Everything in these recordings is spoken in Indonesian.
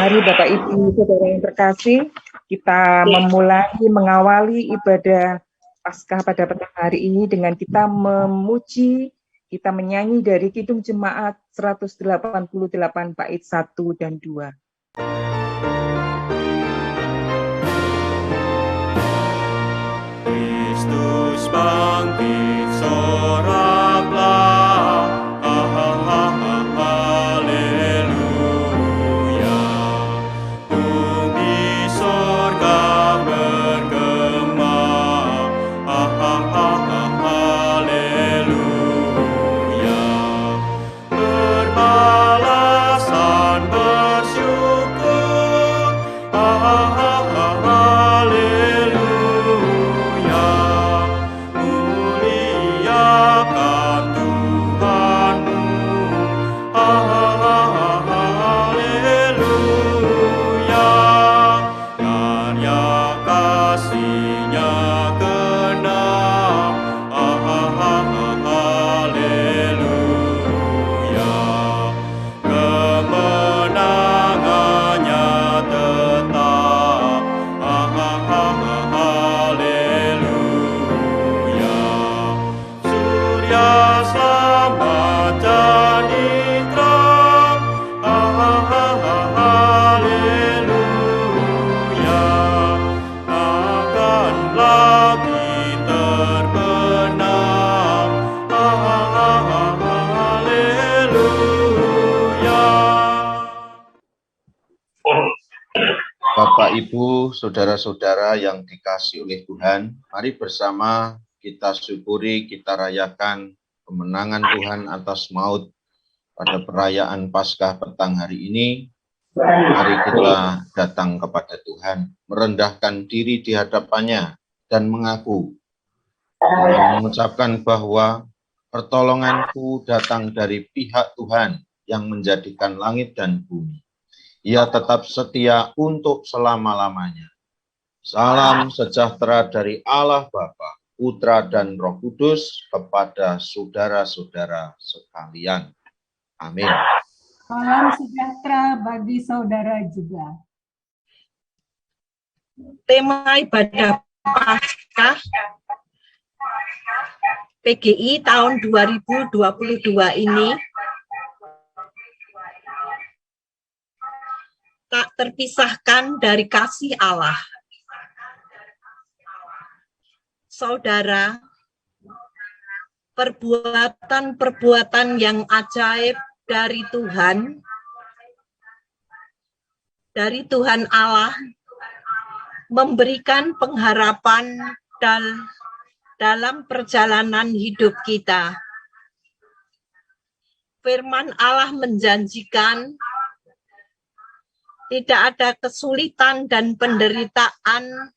Mari Bapak Ibu Saudara yang terkasih, kita mengawali ibadah Paskah pada petang hari ini dengan kita memuji, kita menyanyi dari Kidung Jemaat 188 bait 1 dan 2. Kristus bangkit, soraklah, haleluya. Bumi sorga bergema, haleluya. Berbalasan bersyukur, Bapak, Ibu, Saudara-saudara yang dikasihi oleh Tuhan, mari bersama kita syukuri, kita rayakan kemenangan Tuhan atas maut pada perayaan Paskah petang hari ini. Mari kita datang kepada Tuhan, merendahkan diri di hadapannya, dan mengaku, dengan mengucapkan bahwa pertolonganku datang dari pihak Tuhan yang menjadikan langit dan bumi. Ia tetap setia untuk selama-lamanya. Salam sejahtera dari Allah Bapa, Putra dan Roh Kudus kepada saudara-saudara sekalian. Amin. Salam sejahtera bagi saudara juga. Tema ibadah Paskah PGI tahun 2022 ini tak terpisahkan dari kasih Allah. Saudara, perbuatan-perbuatan yang ajaib dari Tuhan Allah memberikan pengharapan dalam perjalanan hidup kita. Firman Allah menjanjikan tidak ada kesulitan dan penderitaan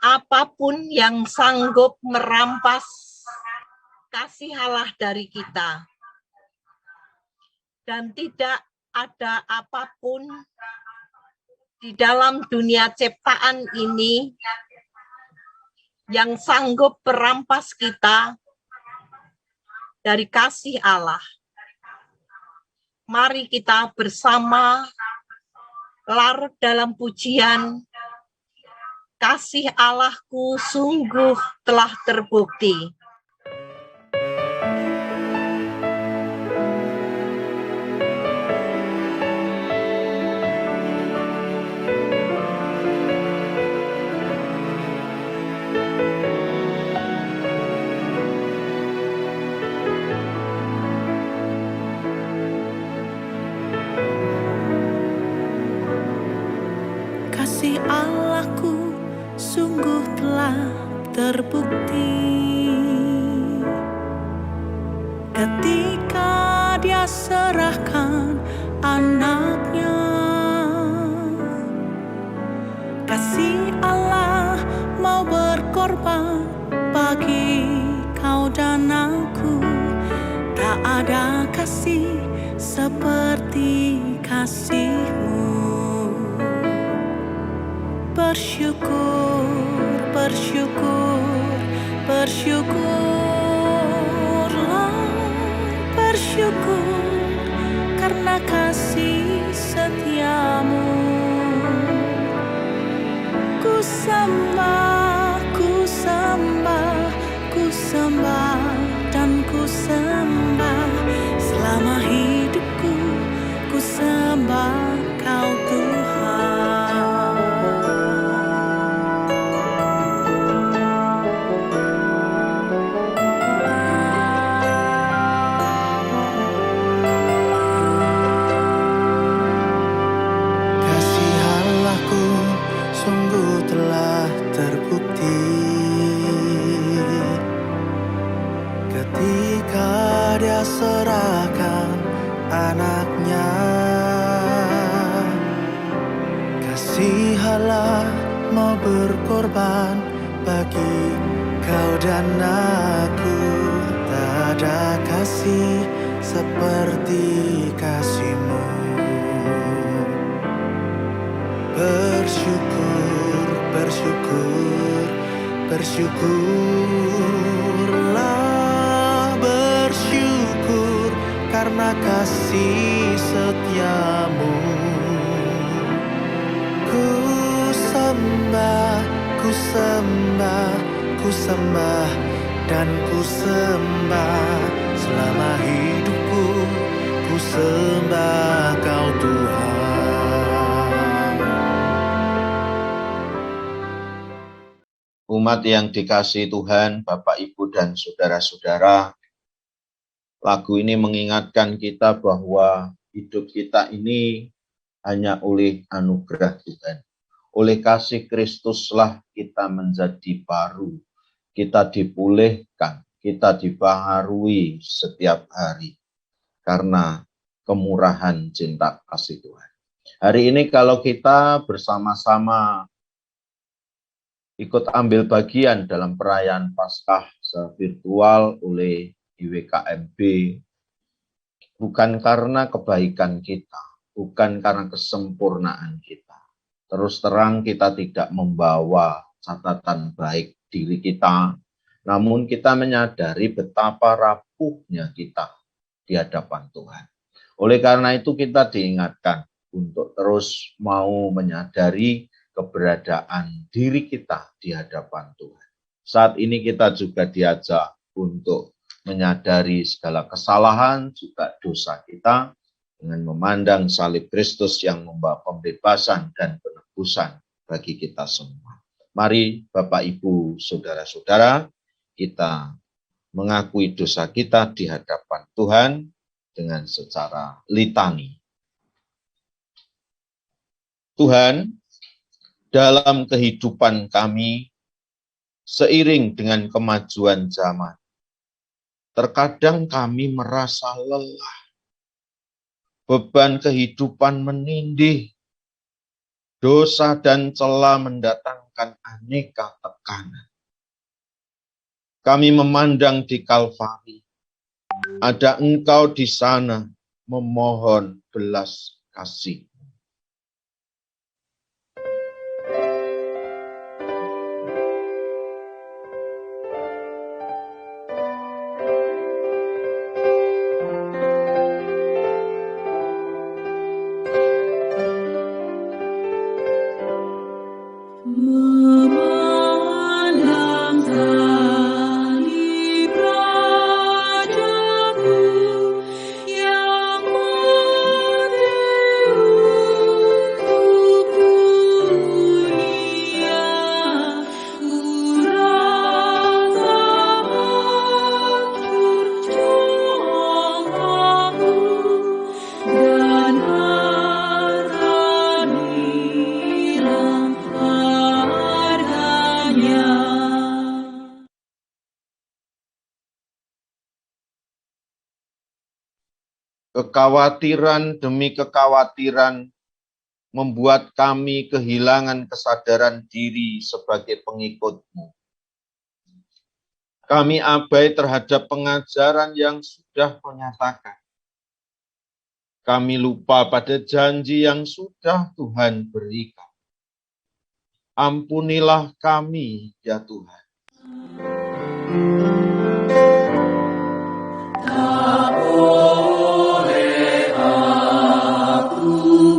apapun yang sanggup merampas kasih Allah dari kita. Dan tidak ada apapun di dalam dunia ciptaan ini yang sanggup merampas kita dari kasih Allah. Mari kita bersama larut dalam pujian, kasih Allahku sungguh telah terbukti. Kasih Allahku sungguh telah terbukti ketika Dia serahkan anaknya. Kasih Allah mau berkorban bagi kau dan aku. Tak ada kasih seperti kasih-Mu. Bersyukur, bersyukur, bersyukurlah, bersyukur karena kasih setiamu. Ku sembah, ku sembah, ku sembah dan ku sembah. Selama hidupku ku sembah Kau Tuhan. Kasih Allahku sungguh telah terbukti ketika Dia serahkan anaknya. Kasih Allah mau berkorban bagi kau dan aku. Tak ada kasih seperti kasih-Mu. Bersyukur, bersyukur, bersyukurlah, bersyukur karena kasih setiamu. Ku sembah, ku sembah, ku sembah dan ku sembah. Selama hidupku ku sembah Kau Tuhan. Umat yang dikasihi Tuhan, Bapak, Ibu, dan saudara-saudara, lagu ini mengingatkan kita bahwa hidup kita ini hanya oleh anugerah Tuhan. Oleh kasih Kristuslah kita menjadi baru, kita dipulihkan, kita dibaharui setiap hari karena kemurahan cinta kasih Tuhan. Hari ini kalau kita bersama-sama ikut ambil bagian dalam perayaan Paskah secara virtual oleh IWKMB, bukan karena kebaikan kita, bukan karena kesempurnaan kita. Terus terang kita tidak membawa catatan baik diri kita, namun kita menyadari betapa rapuhnya kita di hadapan Tuhan. Oleh karena itu kita diingatkan untuk terus mau menyadari keberadaan diri kita di hadapan Tuhan. Saat ini kita juga diajak untuk menyadari segala kesalahan, juga dosa kita, dengan memandang salib Kristus yang membawa pembebasan dan penebusan bagi kita semua. Mari Bapak, Ibu, saudara-saudara, kita mengakui dosa kita di hadapan Tuhan dengan secara litani. Tuhan, dalam kehidupan kami, seiring dengan kemajuan zaman, terkadang kami merasa lelah. Beban kehidupan menindih, dosa dan celah mendatangkan aneka tekanan. Kami memandang di Kalvari, ada Engkau di sana memohon belas kasih. Kekhawatiran demi kekhawatiran membuat kami kehilangan kesadaran diri sebagai pengikut-Mu. Kami abai terhadap pengajaran yang sudah menyatakan. Kami lupa pada janji yang sudah Tuhan berikan. Ampunilah kami, ya Tuhan. Tak boleh aku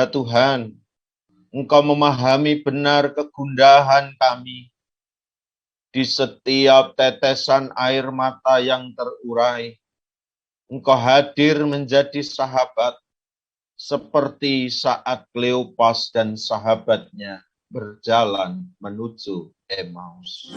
Ya Tuhan, Engkau memahami benar kegundahan kami. Di setiap tetesan air mata yang terurai, Engkau hadir menjadi sahabat, seperti saat Kleopas dan sahabatnya berjalan menuju Emmaus.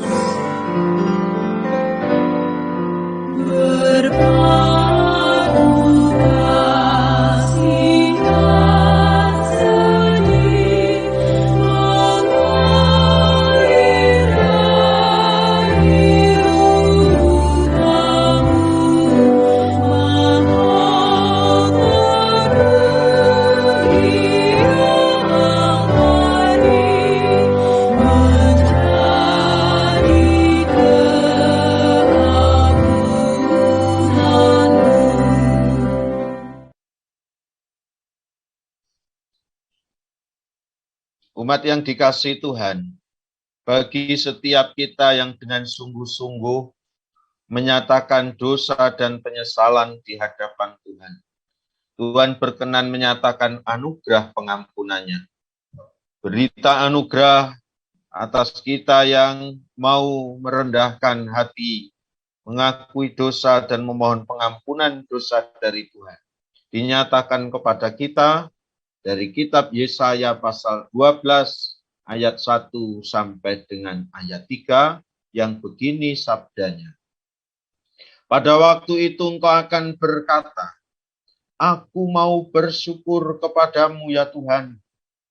Umat yang dikasihi Tuhan, bagi setiap kita yang dengan sungguh-sungguh menyatakan dosa dan penyesalan di hadapan Tuhan, Tuhan berkenan menyatakan anugerah pengampunannya. Berita anugerah atas kita yang mau merendahkan hati, mengakui dosa dan memohon pengampunan dosa dari Tuhan. Dinyatakan kepada kita dari kitab Yesaya pasal 12 ayat 1 sampai dengan ayat 3 yang begini sabdanya. Pada waktu itu engkau akan berkata, aku mau bersyukur kepadamu ya Tuhan,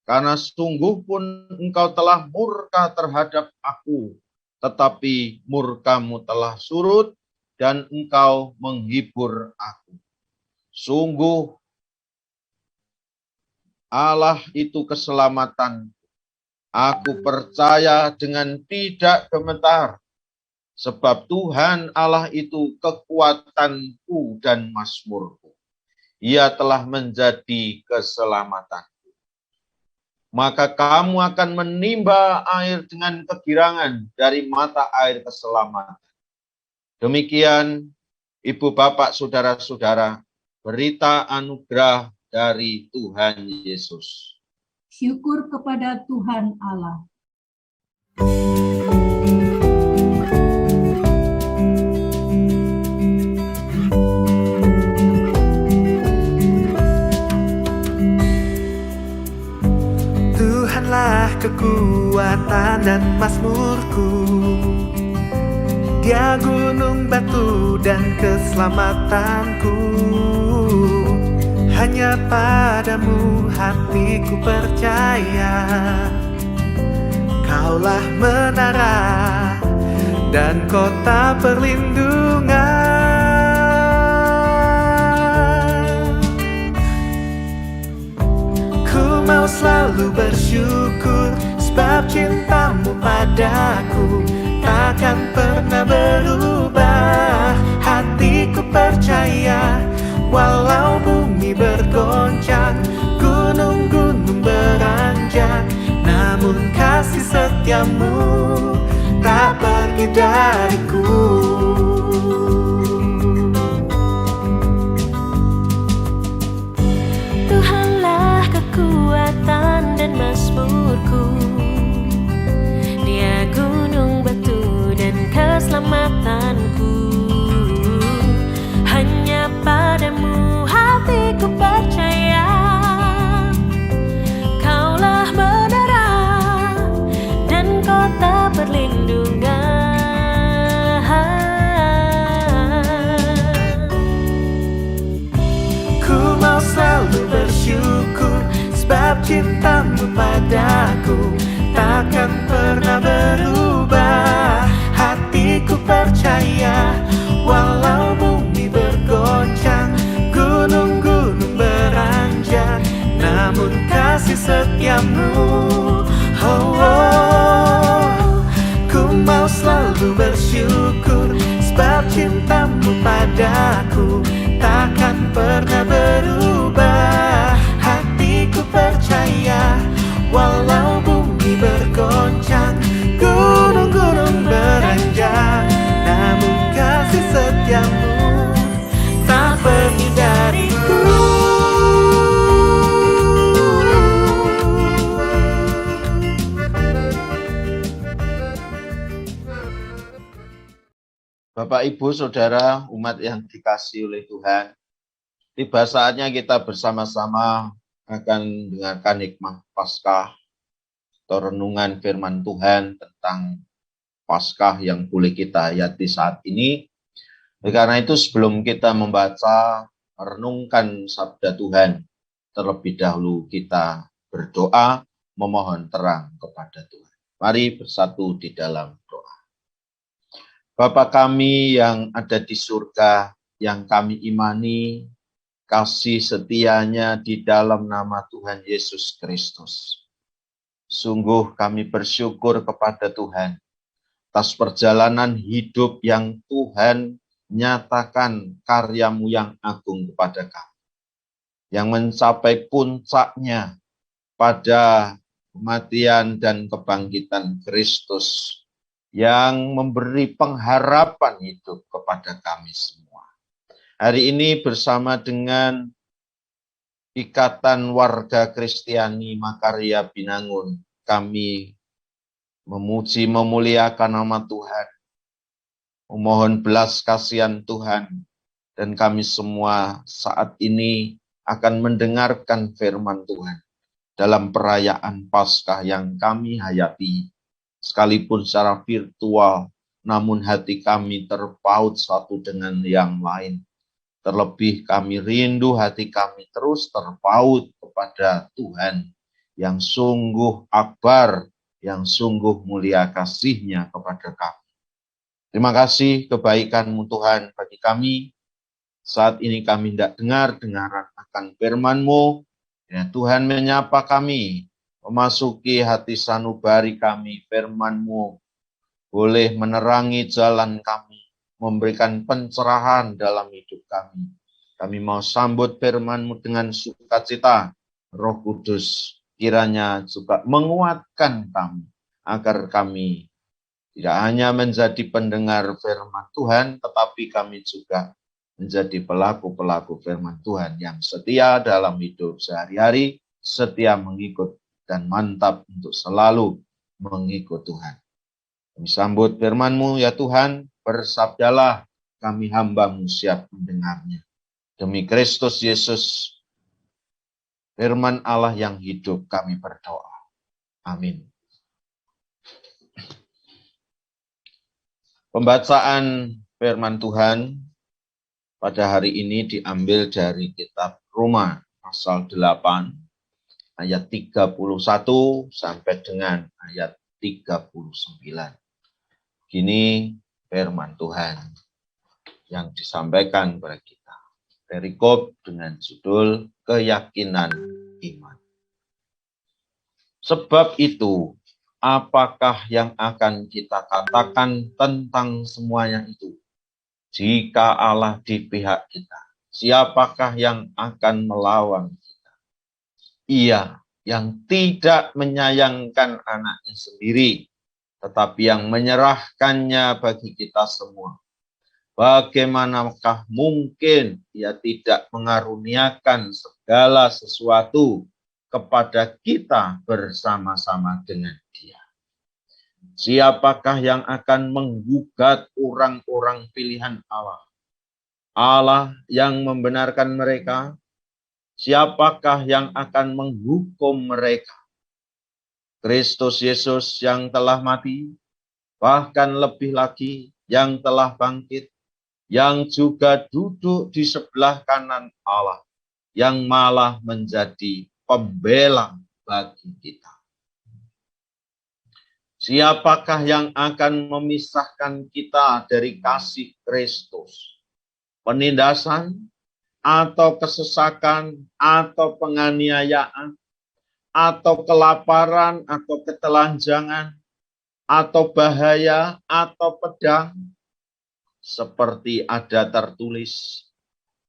karena sungguh pun engkau telah murka terhadap aku, tetapi murkamu telah surut dan engkau menghibur aku. Sungguh Allah itu keselamatan. Aku percaya dengan tidak gemetar, sebab Tuhan Allah itu kekuatanku dan mazmurku. Ia telah menjadi keselamatanku. Maka kamu akan menimba air dengan kegirangan dari mata air keselamatan. Demikian, Ibu, Bapak, Saudara-saudara, berita anugerah dari Tuhan Yesus. Syukur kepada Tuhan Allah. Tuhanlah kekuatan dan mazmurku, Dia gunung batu dan keselamatanku. Hanya padamu hatiku percaya, Kaulah menara dan kota perlindungan. Ku mau selalu bersyukur, sebab cintamu padaku takkan pernah berubah. Hatiku percaya, walau bumi bergoncang, gunung-gunung beranjak, namun kasih setiamu tak pergi dariku. Tuhanlah kekuatan dan mazmurku, Dia gunung batu dan keselamatanku. Hanya padamu hatiku percaya, Kaulah menara dan kota perlindungan. Ku mau selalu bersyukur, sebab cintamu padaku takkan pernah berubah. Hatiku percaya, walau bumi bergoncang, gunung-gunung beranjak, namun kasih setiamu, ku mau selalu bersyukur, sebab cintamu padaku takkan pernah berubah. Hatiku percaya, walau bumi bergoncang, gunung-gunung beranjak, namun kasih setiamu tak pergi dariku. Bapak, Ibu, Saudara, umat yang dikasihi oleh Tuhan, tiba saatnya kita bersama-sama akan mendengarkan hikmah Paskah atau renungan firman Tuhan tentang Paskah yang boleh kita hayati saat ini. Karena itu sebelum kita membaca, merenungkan sabda Tuhan, terlebih dahulu kita berdoa memohon terang kepada Tuhan. Mari bersatu di dalam doa. Bapa kami yang ada di surga, yang kami imani, kasih setianya di dalam nama Tuhan Yesus Kristus. Sungguh kami bersyukur kepada Tuhan atas perjalanan hidup yang Tuhan nyatakan karyamu yang agung kepada kami. Yang mencapai puncaknya pada kematian dan kebangkitan Kristus, yang memberi pengharapan hidup kepada kami semua. Hari ini bersama dengan Ikatan Warga Kristiani Makarya Binangun, kami memuji memuliakan nama Tuhan, memohon belas kasihan Tuhan, dan kami semua saat ini akan mendengarkan firman Tuhan dalam perayaan Paskah yang kami hayati, sekalipun secara virtual, namun hati kami terpaut satu dengan yang lain. Terlebih kami rindu hati kami terus terpaut kepada Tuhan yang sungguh akbar, yang sungguh mulia kasih-Nya kepada kami. Terima kasih kebaikan-Mu Tuhan bagi kami. Saat ini kami hendak dengar-dengaran akan firman-Mu. Ya, Tuhan menyapa kami, memasuki hati sanubari kami, firman-Mu boleh menerangi jalan kami, memberikan pencerahan dalam hidup kami. Kami mau sambut firman-Mu dengan sukacita. Roh Kudus kiranya juga menguatkan kami, agar kami tidak hanya menjadi pendengar firman Tuhan, tetapi kami juga menjadi pelaku-pelaku firman Tuhan yang setia dalam hidup sehari-hari, setia mengikut dan mantap untuk selalu mengikut Tuhan. Kami sambut firman-Mu ya Tuhan, bersabdalah, kami hamba-Mu siap mendengarnya. Demi Kristus Yesus, firman Allah yang hidup, kami berdoa. Amin. Pembacaan firman Tuhan pada hari ini diambil dari kitab Roma pasal 8 ayat 31 sampai dengan ayat 39. Gini firman Tuhan yang disampaikan kepada kita. Perikop dengan judul keyakinan iman. Sebab itu, apakah yang akan kita katakan tentang semuanya itu? Jika Allah di pihak kita, siapakah yang akan melawan kita? Ia yang tidak menyayangkan anaknya sendiri, tetapi yang menyerahkannya bagi kita semua. Bagaimanakah mungkin ia tidak mengaruniakan segala sesuatu kepada kita bersama-sama dengan Dia? Siapakah yang akan menggugat orang-orang pilihan Allah? Allah yang membenarkan mereka, siapakah yang akan menghukum mereka? Kristus Yesus yang telah mati, bahkan lebih lagi yang telah bangkit, yang juga duduk di sebelah kanan Allah, yang malah menjadi pembela bagi kita. Siapakah yang akan memisahkan kita dari kasih Kristus? Penindasan, atau kesesakan, atau penganiayaan, atau kelaparan, atau ketelanjangan, atau bahaya, atau pedang? Seperti ada tertulis,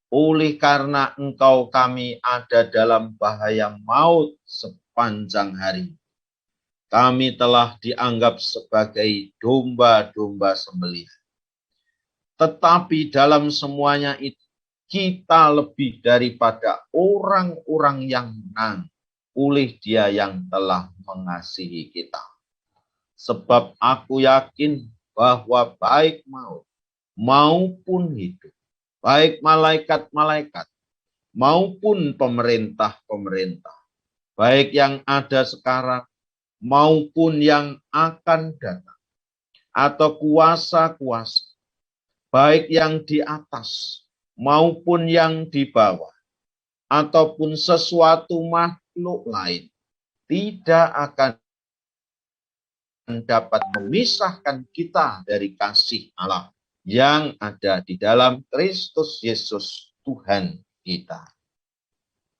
oleh karena engkau kami ada dalam bahaya maut sepanjang hari. Kami telah dianggap sebagai domba-domba sembelihan. Tetapi dalam semuanya itu, kita lebih daripada orang-orang yang menang oleh Dia yang telah mengasihi kita. Sebab aku yakin bahwa baik maut, maupun hidup, baik malaikat-malaikat maupun pemerintah-pemerintah, baik yang ada sekarang maupun yang akan datang, atau kuasa-kuasa, baik yang di atas maupun yang di bawah, ataupun sesuatu makhluk lain, tidak akan dapat memisahkan kita dari kasih Allah yang ada di dalam Kristus Yesus Tuhan kita.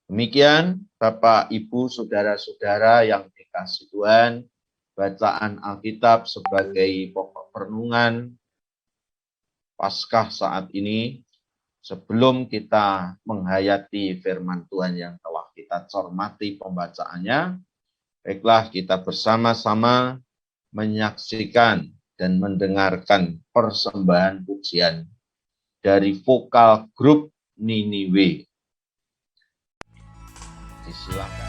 Demikian Bapak, Ibu, saudara-saudara yang dikasihi Tuhan, bacaan Alkitab sebagai pokok perenungan Paskah saat ini. Sebelum kita menghayati firman Tuhan yang telah kita cermati pembacaannya, baiklah kita bersama-sama menyaksikan dan mendengarkan persembahan pujian dari vokal grup Niniwe. Silakan.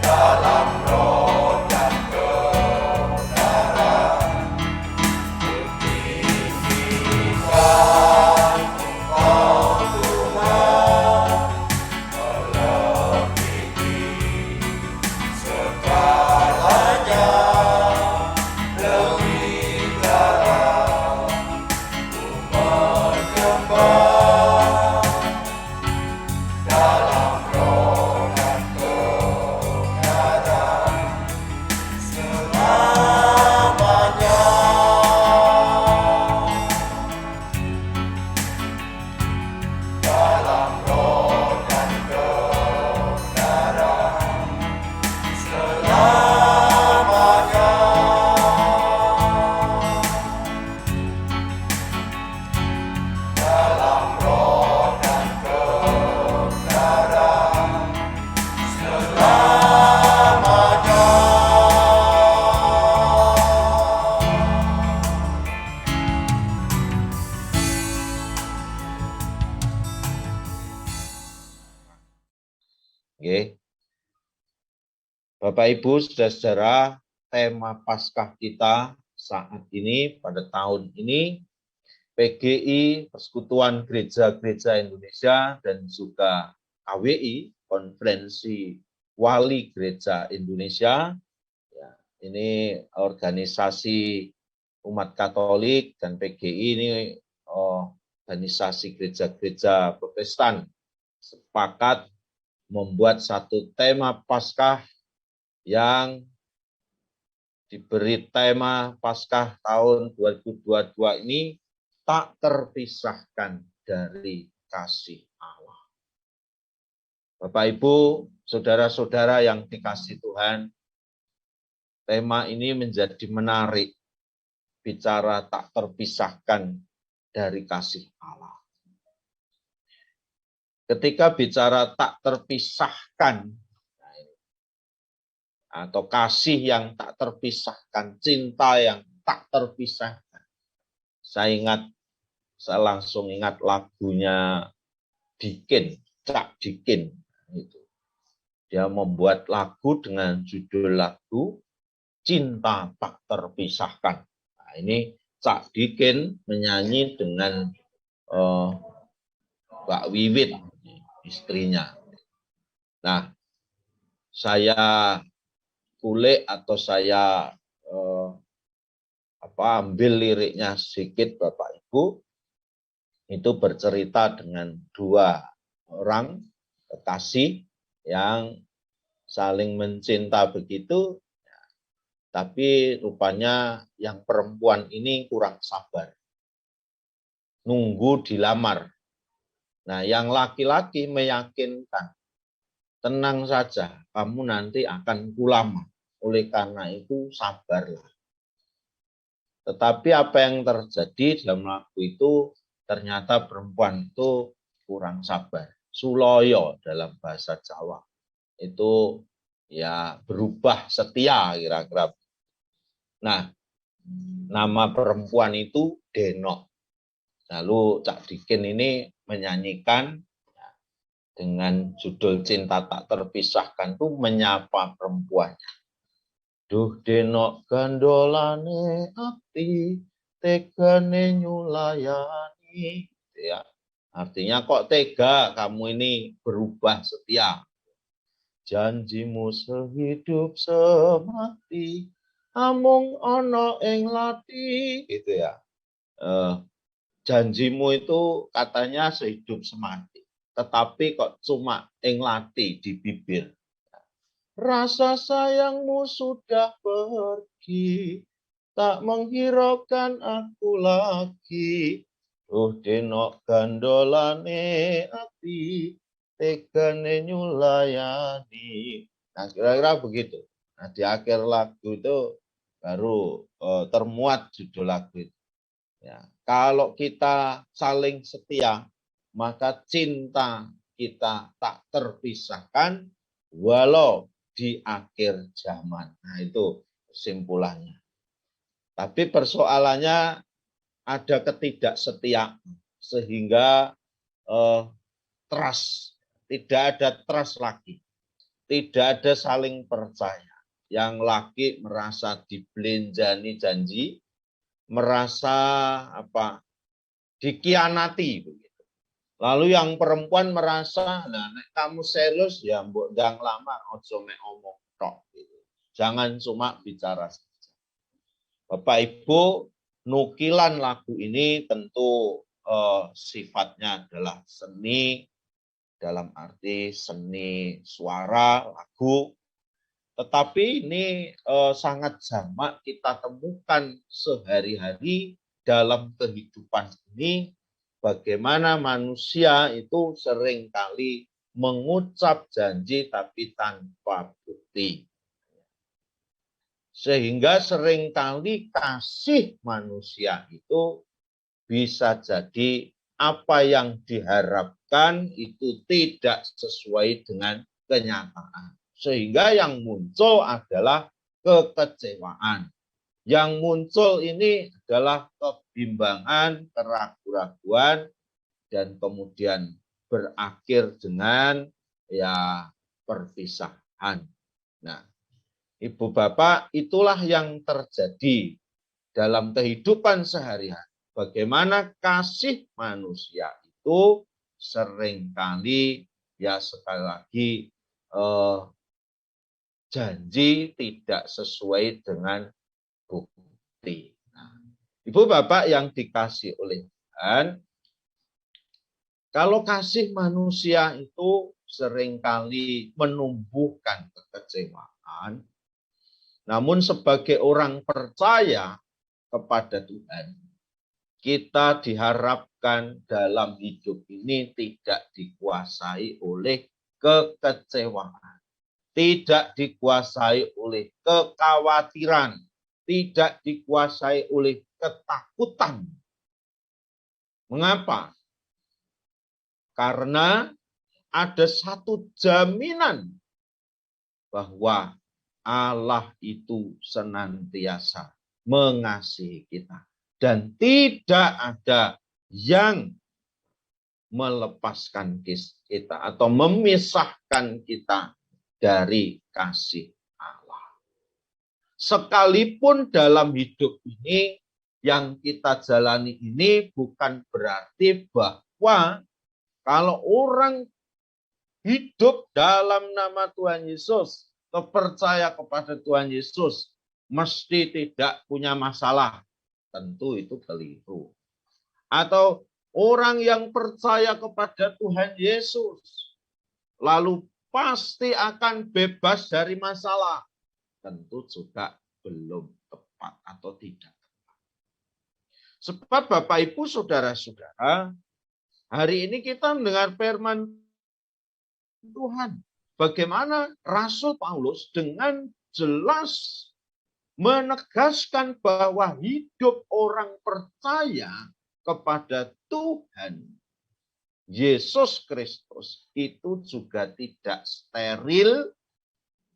Dalam roh dan Nggih. Bapak Ibu, saudara-saudara, tema Paskah kita saat ini pada tahun ini PGI, Persekutuan Gereja-Gereja Indonesia, dan juga KWI, Konferensi Wali Gereja Indonesia. Ya, ini organisasi umat Katolik, dan PGI ini organisasi gereja-gereja Protestan sepakat membuat satu tema Paskah yang diberi tema Paskah tahun 2022 ini tak terpisahkan dari kasih Allah. Bapak Ibu, saudara-saudara yang dikasihi Tuhan, tema ini menjadi menarik, bicara tak terpisahkan dari kasih Allah. Ketika bicara tak terpisahkan, atau kasih yang tak terpisahkan, cinta yang tak terpisahkan, saya langsung ingat lagunya Dikin, Cak Dikin. Dia membuat lagu dengan judul lagu Cinta Tak Terpisahkan. Nah, ini Cak Dikin menyanyi dengan Mbak Wiwit, istrinya. Nah, saya kulik atau saya ambil liriknya sedikit, Bapak Ibu. Itu bercerita dengan dua orang kekasih yang saling mencinta begitu, tapi rupanya yang perempuan ini kurang sabar, nunggu dilamar. Nah, yang laki-laki meyakinkan, tenang saja, kamu nanti akan kulamar. Oleh karena itu, sabarlah. Tetapi apa yang terjadi dalam lagu itu, ternyata perempuan itu kurang sabar. Suloyo dalam bahasa Jawa. Itu ya berubah setia kira-kira. Nah, nama perempuan itu Denok. Lalu Cak Dikin ini menyanyikan dengan judul Cinta Tak Terpisahkan itu menyapa perempuannya. Duh Denok gandolane ati, tegane nyulayani. Ya, artinya kok tega kamu ini berubah setia. Janjimu sehidup semati, amung ono ing lati. Gitu ya. Janjimu itu katanya sehidup semati. Tetapi kok cuma ing lati di bibir. Rasa sayangmu sudah pergi, tak menghiraukan aku lagi. Duh Denok gandolane ati, tegane nyulayani. Nah, kira-kira begitu. Nah, di akhir lagu itu baru termuat judul lagu itu. Ya, kalau kita saling setia, maka cinta kita tak terpisahkan walau di akhir zaman. Nah, itu kesimpulannya. Tapi persoalannya ada ketidaksetiaan, sehingga trust, tidak ada trust lagi. Tidak ada saling percaya. Yang laki merasa dibelenjani janji, merasa dikianati begitu. Lalu yang perempuan merasa, nah nek kamu serius ya mbok ndang lamar, ojo mek omong tok gitu. Jangan cuma bicara saja. Bapak Ibu, nukilan lagu ini tentu sifatnya adalah seni, dalam arti seni suara, lagu. Tetapi ini sangat jamak kita temukan sehari-hari dalam kehidupan ini, bagaimana manusia itu seringkali mengucap janji tapi tanpa bukti. Sehingga seringkali kasih manusia itu bisa jadi apa yang diharapkan itu tidak sesuai dengan kenyataan. Sehingga yang muncul adalah kekecewaan. Yang muncul ini adalah kebimbangan, keraguan-raguan, dan kemudian berakhir dengan ya perpisahan. Nah, Ibu Bapak, itulah yang terjadi dalam kehidupan sehari-hari. Bagaimana kasih manusia itu seringkali, ya sekali lagi, janji tidak sesuai dengan bukti. Nah, Ibu Bapak yang dikasih oleh Tuhan, kalau kasih manusia itu seringkali menumbuhkan kekecewaan, namun sebagai orang percaya kepada Tuhan, kita diharapkan dalam hidup ini tidak dikuasai oleh kekecewaan, tidak dikuasai oleh kekhawatiran, tidak dikuasai oleh ketakutan. Mengapa? Karena ada satu jaminan bahwa Allah itu senantiasa mengasihi kita. Dan tidak ada yang melepaskan kita atau memisahkan kita dari kasih Allah. Sekalipun dalam hidup ini yang kita jalani ini bukan berarti bahwa kalau orang hidup dalam nama Tuhan Yesus, percaya kepada Tuhan Yesus, mesti tidak punya masalah. Tentu itu keliru. Atau orang yang percaya kepada Tuhan Yesus, lalu pasti akan bebas dari masalah. Tentu juga belum tepat atau tidak tepat. Sebab Bapak Ibu Saudara-saudara, hari ini kita mendengar firman Tuhan. Bagaimana Rasul Paulus dengan jelas menegaskan bahwa hidup orang percaya kepada Tuhan Yesus Kristus itu juga tidak steril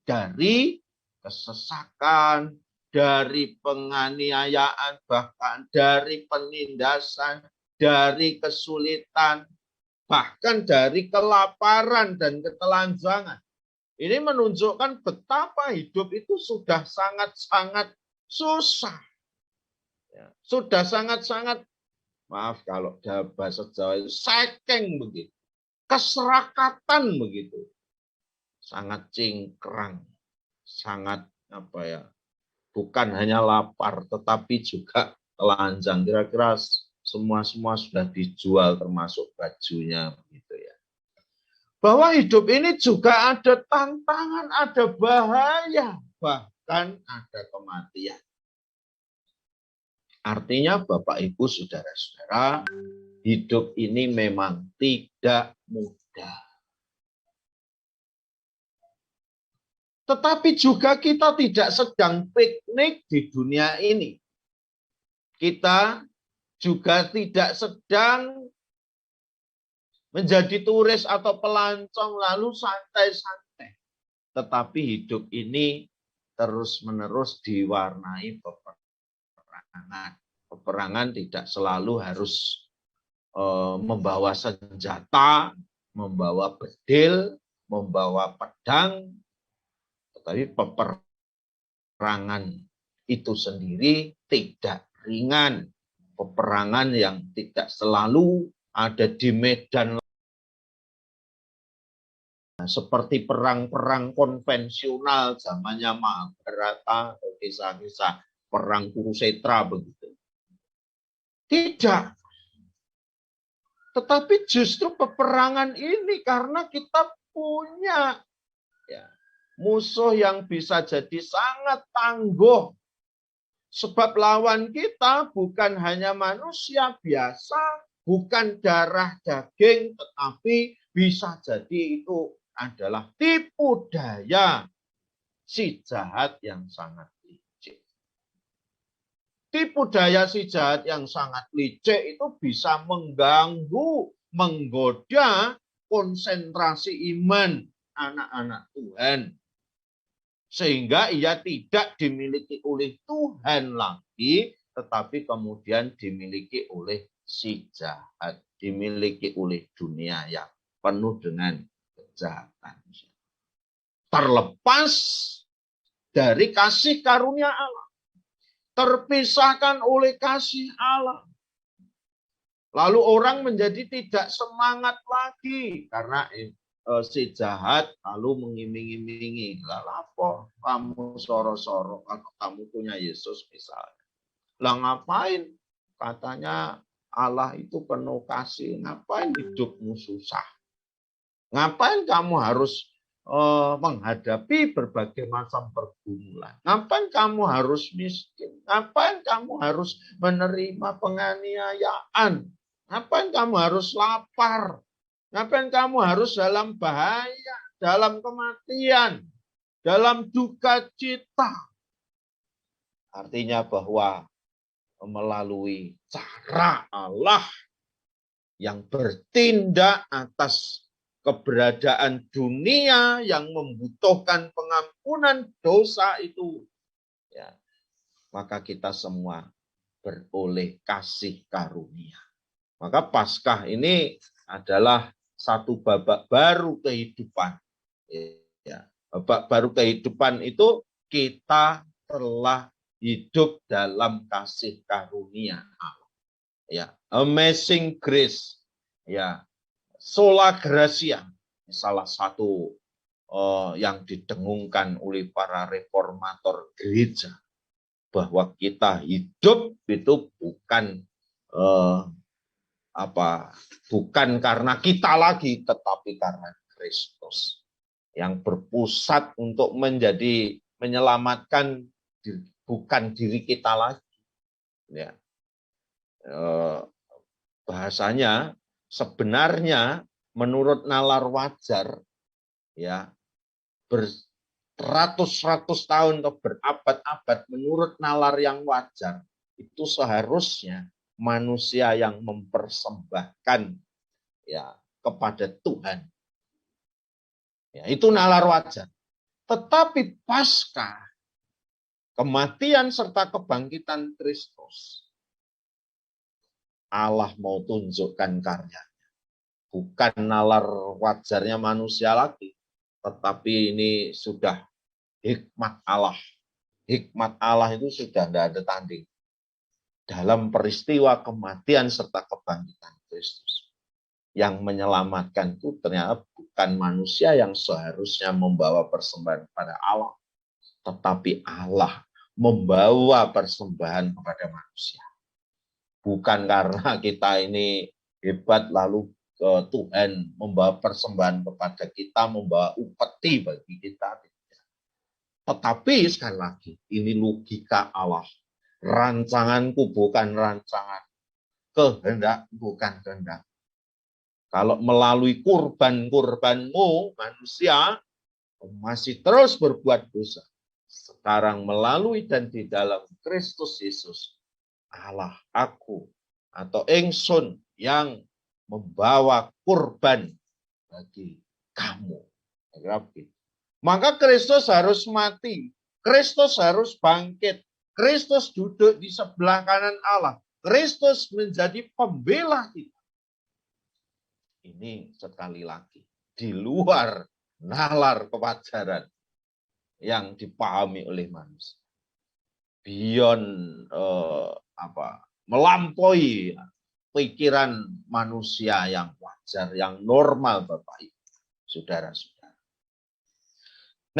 dari kesesakan, dari penganiayaan, bahkan dari penindasan, dari kesulitan, bahkan dari kelaparan dan ketelanjangan. Ini menunjukkan betapa hidup itu sudah sangat-sangat susah. Ya, sudah sangat-sangat, maaf kalau bahasa Jawa itu, sekeng begitu. Keserakatan begitu. Sangat cingkrang. Sangat bukan hanya lapar, tetapi juga telanjang. Kira-kira semua sudah dijual termasuk bajunya begitu ya. Bahwa hidup ini juga ada tantangan, ada bahaya, bahkan ada kematian. Artinya Bapak Ibu Saudara-saudara, hidup ini memang tidak mudah. Tetapi juga kita tidak sedang piknik di dunia ini. Kita juga tidak sedang menjadi turis atau pelancong lalu santai-santai. Tetapi hidup ini terus-menerus diwarnai peperangan. Peperangan tidak selalu harus membawa senjata, membawa bedil, membawa pedang. Tetapi peperangan itu sendiri tidak ringan. Peperangan yang tidak selalu ada di medan seperti perang-perang konvensional zamannya Mahabharata atau kisah-kisah perang Kurusetra begitu. Tidak. Tetapi justru peperangan ini karena kita punya musuh yang bisa jadi sangat tangguh. Sebab lawan kita bukan hanya manusia biasa, bukan darah daging, tetapi bisa jadi itu adalah tipu daya si jahat yang sangat licik. Tipu daya si jahat yang sangat licik itu bisa mengganggu, menggoda konsentrasi iman anak-anak Tuhan. Sehingga ia tidak dimiliki oleh Tuhan lagi, tetapi kemudian dimiliki oleh si jahat, dimiliki oleh dunia yang penuh dengan kejahatan. terlepas dari kasih karunia Allah, terpisahkan oleh kasih Allah. Lalu orang menjadi tidak semangat lagi karena si jahat lalu mengiming-imingi. Lah apa kamu soro-soro kalau kamu punya Yesus misalnya. Lah ngapain? Katanya Allah itu penuh kasih. Ngapain hidupmu susah? Ngapain kamu harus menghadapi berbagai macam pergumulan? Ngapain kamu harus miskin? Ngapain kamu harus menerima penganiayaan? Ngapain kamu harus lapar? Ngapain kamu harus dalam bahaya, dalam kematian, dalam duka cita? Artinya bahwa melalui cara Allah yang bertindak atas keberadaan dunia yang membutuhkan pengampunan dosa itu, ya, maka kita semua beroleh kasih karunia. Maka Paskah ini adalah satu babak baru kehidupan. Ya, babak baru kehidupan itu kita telah hidup dalam kasih karunia Allah. Ya, amazing grace. Ya, sola gratia, salah satu yang didengungkan oleh para reformator gereja, bahwa kita hidup itu bukan bukan karena kita lagi, tetapi karena Kristus yang berpusat untuk menyelamatkan bukan diri kita lagi. Ya. Bahasanya sebenarnya menurut nalar wajar, ya, beratus-ratus tahun atau berabad-abad menurut nalar yang wajar itu seharusnya manusia yang mempersembahkan, ya, kepada Tuhan. Ya, itu nalar wajar. Tetapi pasca kematian serta kebangkitan Kristus, Allah mau tunjukkan karyanya. Bukan nalar wajarnya manusia lagi, tetapi ini sudah hikmat Allah. Hikmat Allah itu sudah tidak ada tanding. Dalam peristiwa kematian serta kebangkitan Kristus. Yang menyelamatkan itu ternyata bukan manusia yang seharusnya membawa persembahan kepada Allah. Tetapi Allah membawa persembahan kepada manusia. Bukan karena kita ini hebat lalu Tuhan membawa persembahan kepada kita, membawa upeti bagi kita. Tetapi sekali lagi, ini logika Allah. Rancanganku bukan rancangan, kehendak bukan kehendak. Kalau melalui kurban-kurbanmu manusia masih terus berbuat dosa. Sekarang melalui dan di dalam Kristus Yesus, Allah, aku atau ingsun yang membawa kurban bagi kamu. Maka Kristus harus mati, Kristus harus bangkit, Kristus duduk di sebelah kanan Allah, Kristus menjadi pembela kita. Ini sekali lagi di luar nalar kewajaran yang dipahami oleh manusia. Beyond melampaui pikiran manusia yang wajar, yang normal, Bapak Ibu, saudara-saudara.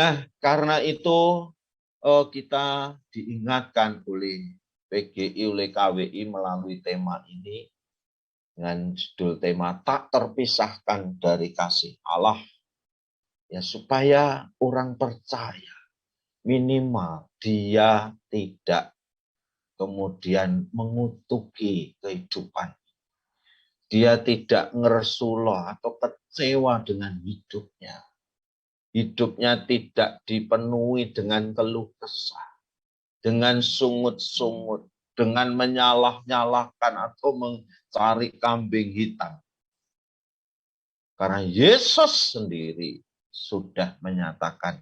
Nah, karena itu kita diingatkan oleh PGI, oleh KWI melalui tema ini dengan judul tema tak terpisahkan dari kasih Allah, ya, supaya orang percaya minimal dia tidak kemudian mengutuki kehidupan. Dia tidak ngeresuloh atau kecewa dengan hidupnya. Hidupnya tidak dipenuhi dengan keluh kesah, dengan sungut-sungut, dengan menyalah-nyalahkan atau mencari kambing hitam. Karena Yesus sendiri sudah menyatakan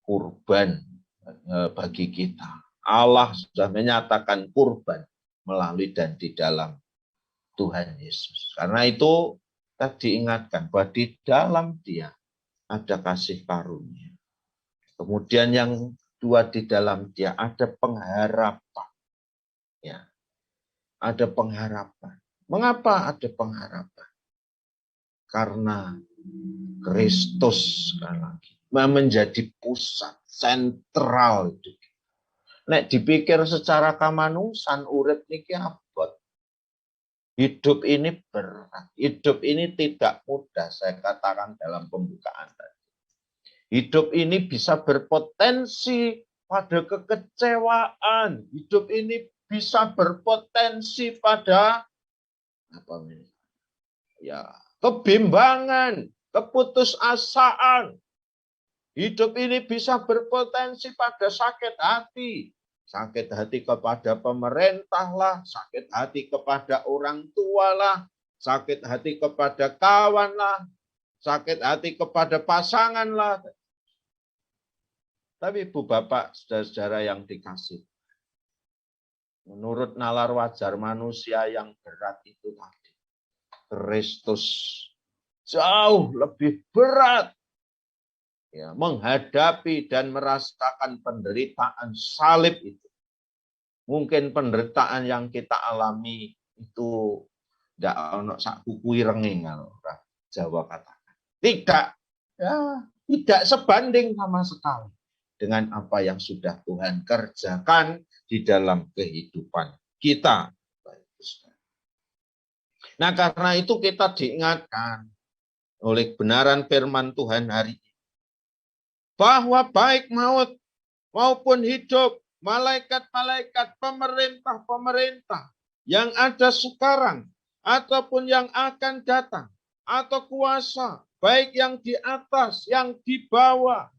kurban bagi kita. Allah sudah menyatakan kurban melalui dan di dalam Tuhan Yesus. Karena itu kita diingatkan bahwa di dalam Dia ada kasih karunia. Kemudian yang kedua, di dalam dia ada pengharapan. Ya, ada pengharapan. Mengapa ada pengharapan? Karena Kristus sekali lagi menjadi pusat sentral itu. Nek dipikir secara kamanusan, urip niki abot. Hidup ini berat, hidup ini tidak mudah, saya katakan dalam pembukaan tadi. Hidup ini bisa berpotensi pada kekecewaan, hidup ini bisa berpotensi pada apa ini? Ya, kebimbangan, keputusasaan. Hidup ini bisa berpotensi pada sakit hati. Sakit hati kepada pemerintah lah, sakit hati kepada orang tua lah, sakit hati kepada kawan lah, sakit hati kepada pasangan lah. Tapi Ibu Bapak, saudara-saudara yang dikasih, menurut nalar wajar manusia yang berat itu tadi, Kristus jauh lebih berat. Ya, menghadapi dan merasakan penderitaan salib itu. Mungkin penderitaan yang kita alami itu tidak ono sak kuku irenging kalau Jawa katakan. Tidak, ya, tidak sebanding sama sekali dengan apa yang sudah Tuhan kerjakan di dalam kehidupan kita. Nah, karena itu kita diingatkan oleh kebenaran firman Tuhan hari ini, bahwa baik maut maupun hidup, malaikat-malaikat, pemerintah-pemerintah yang ada sekarang ataupun yang akan datang, atau kuasa, baik yang di atas, yang di bawah,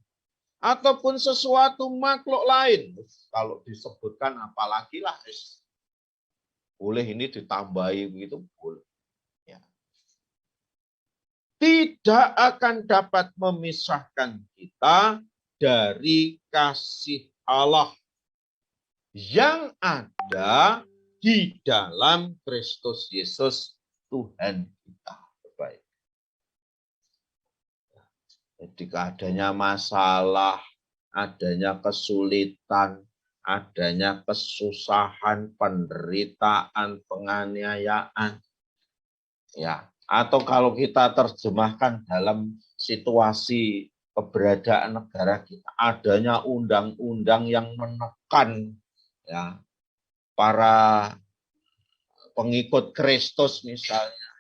ataupun sesuatu makhluk lain. Kalau disebutkan apalagi lah, boleh ini ditambahi begitu, boleh. Ya. Tidak akan dapat memisahkan kita dari kasih Allah yang ada di dalam Kristus Yesus Tuhan kita. Baik. Jadi adanya masalah, adanya kesulitan, adanya kesusahan, penderitaan, penganiayaan, ya. Atau kalau kita terjemahkan dalam situasi keberadaan negara kita, adanya undang-undang yang menekan ya para pengikut Kristus misalnya.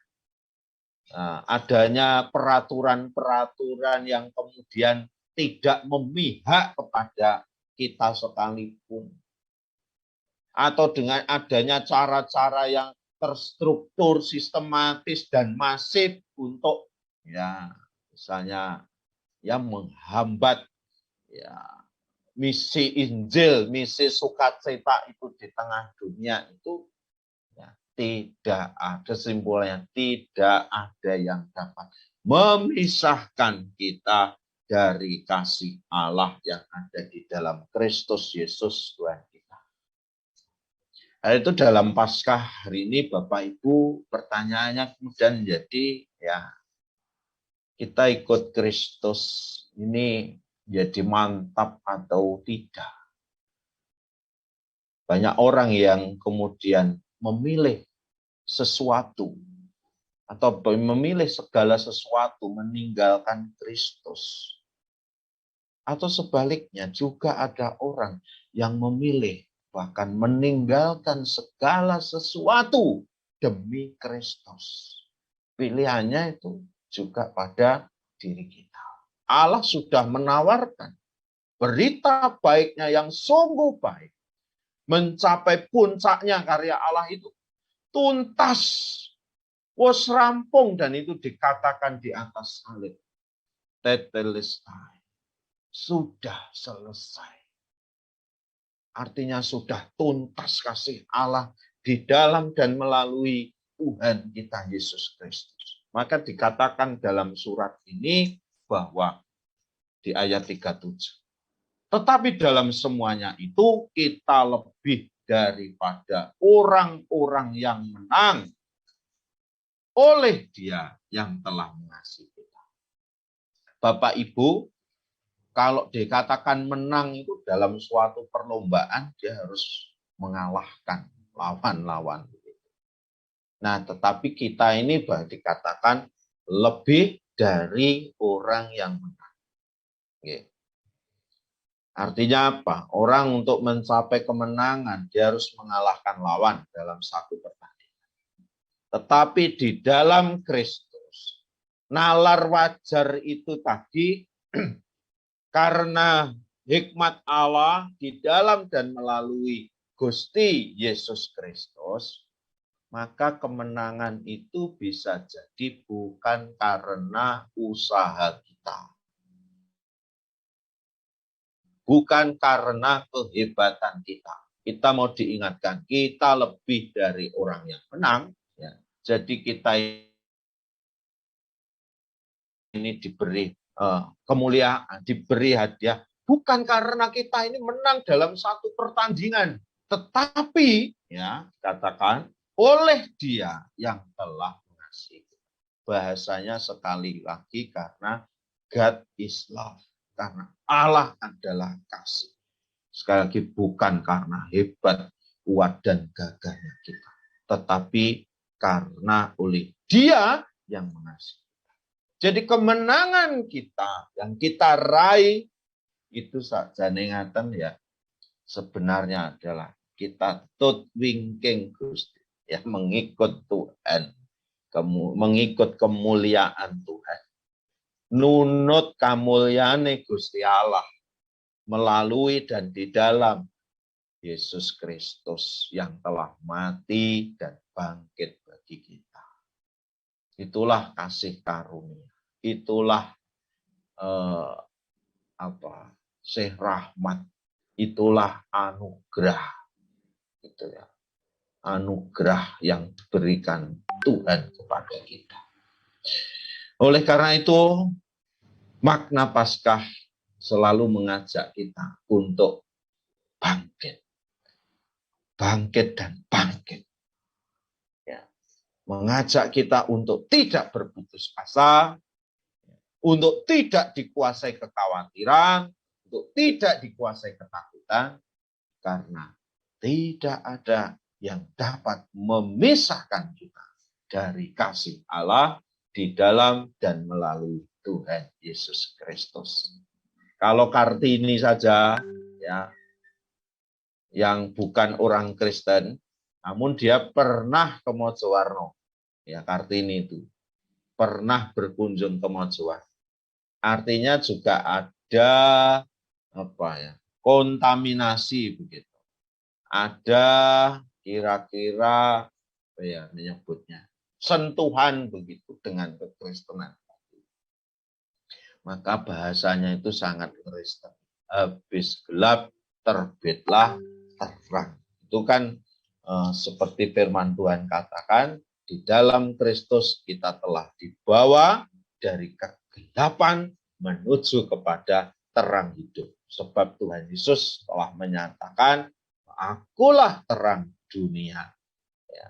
Nah, adanya peraturan-peraturan yang kemudian tidak memihak kepada kita sekalipun. Atau dengan adanya cara-cara yang terstruktur, sistematis dan masif untuk ya misalnya yang menghambat ya misi Injil, misi sukacita itu di tengah dunia itu ya, tidak ada, kesimpulannya tidak ada yang dapat memisahkan kita dari kasih Allah yang ada di dalam Kristus Yesus Tuhan kita. Hal itu dalam Paskah hari ini Bapak Ibu, pertanyaannya kemudian jadi ya kita ikut Kristus ini jadi mantap atau tidak. Banyak orang yang kemudian memilih sesuatu atau memilih segala sesuatu meninggalkan Kristus. Atau sebaliknya juga ada orang yang memilih bahkan meninggalkan segala sesuatu demi Kristus. Pilihannya itu juga pada diri kita. Allah sudah menawarkan berita baiknya yang sungguh baik. Mencapai puncaknya karya Allah itu tuntas. Wes rampung dan itu dikatakan di atas salib. Tetelestai. Sudah selesai. Artinya sudah tuntas kasih Allah di dalam dan melalui Tuhan kita Yesus Kristus. Maka dikatakan dalam surat ini bahwa di ayat 37. Tetapi dalam semuanya itu kita lebih daripada orang-orang yang menang oleh Dia yang telah mengasihi kita. Bapak Ibu, kalau dikatakan menang itu dalam suatu perlombaan, dia harus mengalahkan lawan-lawan. Nah, tetapi kita ini dikatakan lebih dari orang yang menang. Oke. Artinya apa? Orang untuk mencapai kemenangan, dia harus mengalahkan lawan dalam satu pertandingan. Tetapi di dalam Kristus, nalar wajar itu tadi, karena hikmat Allah di dalam dan melalui Gusti Yesus Kristus, maka kemenangan itu bisa jadi bukan karena usaha kita. Bukan karena kehebatan kita. Kita mau diingatkan, kita lebih dari orang yang menang. Ya. Jadi kita ini diberi kemuliaan, diberi hadiah. Bukan karena kita ini menang dalam satu pertandingan. Tetapi, ya katakan, oleh Dia yang telah mengasihi. Bahasanya sekali lagi karena God is love. Karena Allah adalah kasih. Sekali lagi bukan karena hebat, kuat, dan gagahnya kita. Tetapi karena oleh Dia yang mengasihi. Jadi kemenangan kita yang kita raih itu saja ingatan ya. Sebenarnya adalah kita tut wingking Gusti. Ya, mengikut Tuhan, mengikut kemuliaan Tuhan, nunut kamuliane Gusti Allah melalui dan di dalam Yesus Kristus yang telah mati dan bangkit bagi kita. Itulah kasih karunia, itulah rahmat, itulah anugerah, itu ya. Anugerah yang diberikan Tuhan kepada kita. Oleh karena itu, makna Paskah selalu mengajak kita untuk bangkit. Bangkit dan bangkit. Ya. Mengajak kita untuk tidak berputus asa, untuk tidak dikuasai kekhawatiran, untuk tidak dikuasai ketakutan, karena tidak ada yang dapat memisahkan kita dari kasih Allah di dalam dan melalui Tuhan Yesus Kristus. Kalau Kartini saja, ya, yang bukan orang Kristen, namun dia pernah ke Mojowarno, ya Kartini itu pernah berkunjung ke Mojowarno. Artinya juga ada kontaminasi begitu. Ada kira-kira menyebutnya sentuhan begitu dengan kekristenan. Maka bahasanya itu sangat Kristen. Habis gelap terbitlah terang. Itu kan seperti firman Tuhan katakan, di dalam Kristus kita telah dibawa dari kegelapan menuju kepada terang hidup. Sebab Tuhan Yesus telah menyatakan, akulah terang dunia. Ya.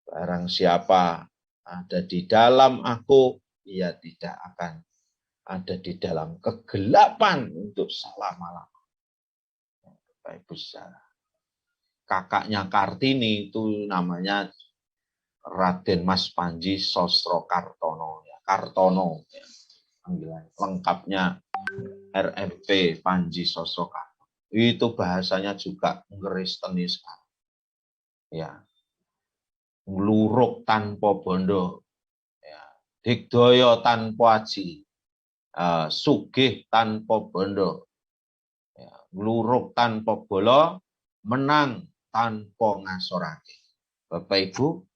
Barang siapa ada di dalam aku, ia tidak akan ada di dalam kegelapan untuk selama-lamanya. Bapak Ibu saudara. Kakaknya Kartini itu namanya Raden Mas Panji Sosrokartono. Ya. Kartono. Ya. Panggilan lengkapnya RMP Panji Sosrokartono. Itu bahasanya juga Kristeni sekali. Ya. Ngluruk tanpa bondo. Ya. Digdaya tanpa aji. Sugih tanpa bondo, ya, ngluruk tanpa bola, menang tanpa ngasorake. Bapak Ibu,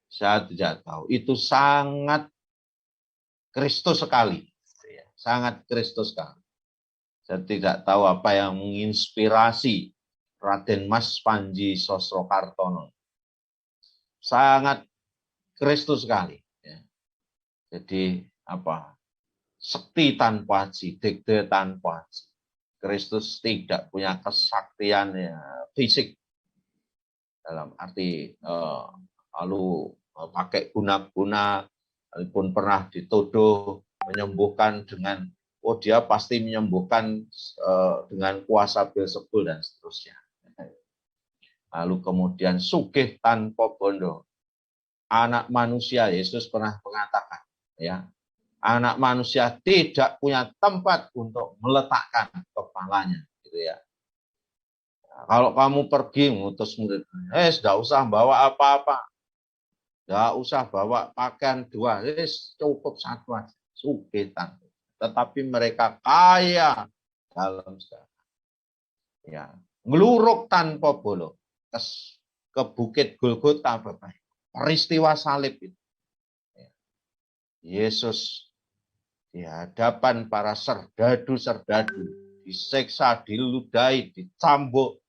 saya tidak tahu, itu sangat Kristus sekali, ya, sangat Kristus sekali. Saya tidak tahu apa yang menginspirasi Raden Mas Panji Sosrokartono. Sangat Kristus sekali. Ya. Jadi sekti tanpa aji, dikde tanpa aji. Kristus tidak punya kesaktian ya, fisik dalam arti lalu pakai guna-guna, walaupun pernah dituduh menyembuhkan dengan dia pasti menyembuhkan dengan kuasa Beelzebul dan seterusnya. Lalu kemudian sugih tanpa bondo. Anak manusia, Yesus pernah mengatakan, ya, anak manusia tidak punya tempat untuk meletakkan kepalanya, gitu ya. Kalau kamu pergi ngutus murid, tidak usah bawa apa-apa, tidak usah bawa pakaian dua, cukup satu aja, sugih tanpa. Tetapi mereka kaya dalam segala. Ya, ngeluruk tanpa bolo ke Bukit Golgota, Bapak. Peristiwa salib itu. Ya. Yesus di hadapan para serdadu-serdadu disiksa, diludahi, dicambuk.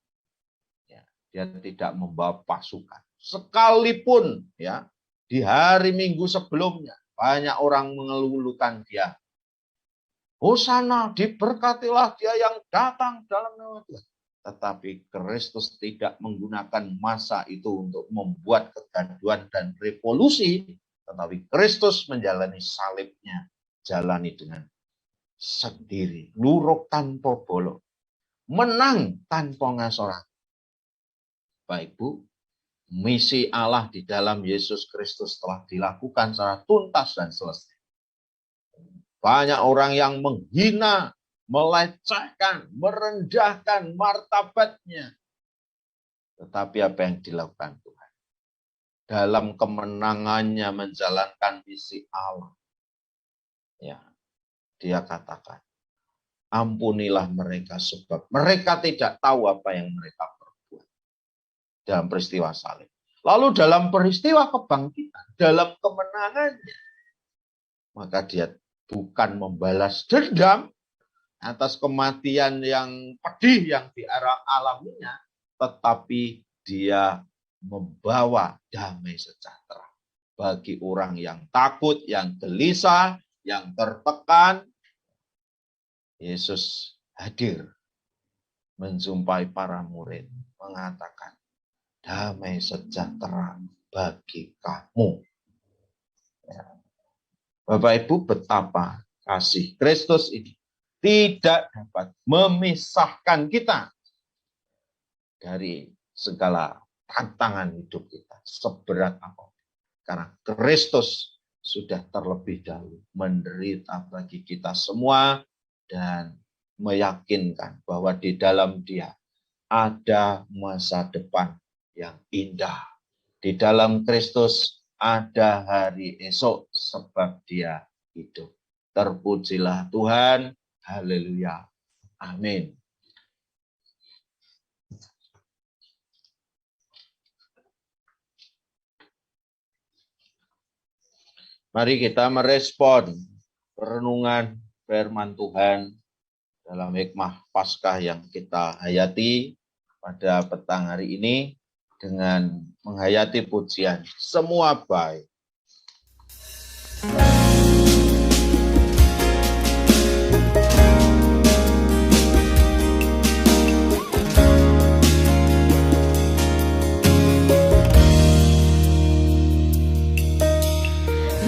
Ya, dia tidak membawa pasukan. Sekalipun ya di hari Minggu sebelumnya banyak orang mengeluhkan dia. Hosana, diberkatilah dia yang datang dalam nama Tuhan. Tetapi Kristus tidak menggunakan masa itu untuk membuat kegaduhan dan revolusi. Tetapi Kristus menjalani salibnya, jalani dengan sendiri. Luruk tanpa bolong. Menang tanpa ngasoran. Bapak Ibu, misi Allah di dalam Yesus Kristus telah dilakukan secara tuntas dan selesai. Banyak orang yang menghina, melecehkan, merendahkan martabatnya. Tetapi apa yang dilakukan Tuhan? Dalam kemenangannya menjalankan misi Allah. Ya, dia katakan, ampunilah mereka sebab mereka tidak tahu apa yang mereka perbuat. Dalam peristiwa salib. Lalu dalam peristiwa kebangkitan, dalam kemenangannya, maka dia bukan membalas dendam atas kematian yang pedih yang dialaminya, tetapi dia membawa damai sejahtera bagi orang yang takut, yang gelisah, yang tertekan. Yesus hadir menjumpai para murid, mengatakan, damai sejahtera bagi kamu. Ya. Bapak Ibu, betapa kasih Kristus ini tidak dapat memisahkan kita dari segala tantangan hidup kita, seberat apapun. Karena Kristus sudah terlebih dahulu menderita bagi kita semua dan meyakinkan bahwa di dalam Dia ada masa depan yang indah. Di dalam Kristus ada hari esok sebab Dia hidup. Terpujilah Tuhan. Haleluya. Amin. Mari kita merespon perenungan firman Tuhan dalam hikmah Paskah yang kita hayati pada petang hari ini dengan menghayati pujian semua baik.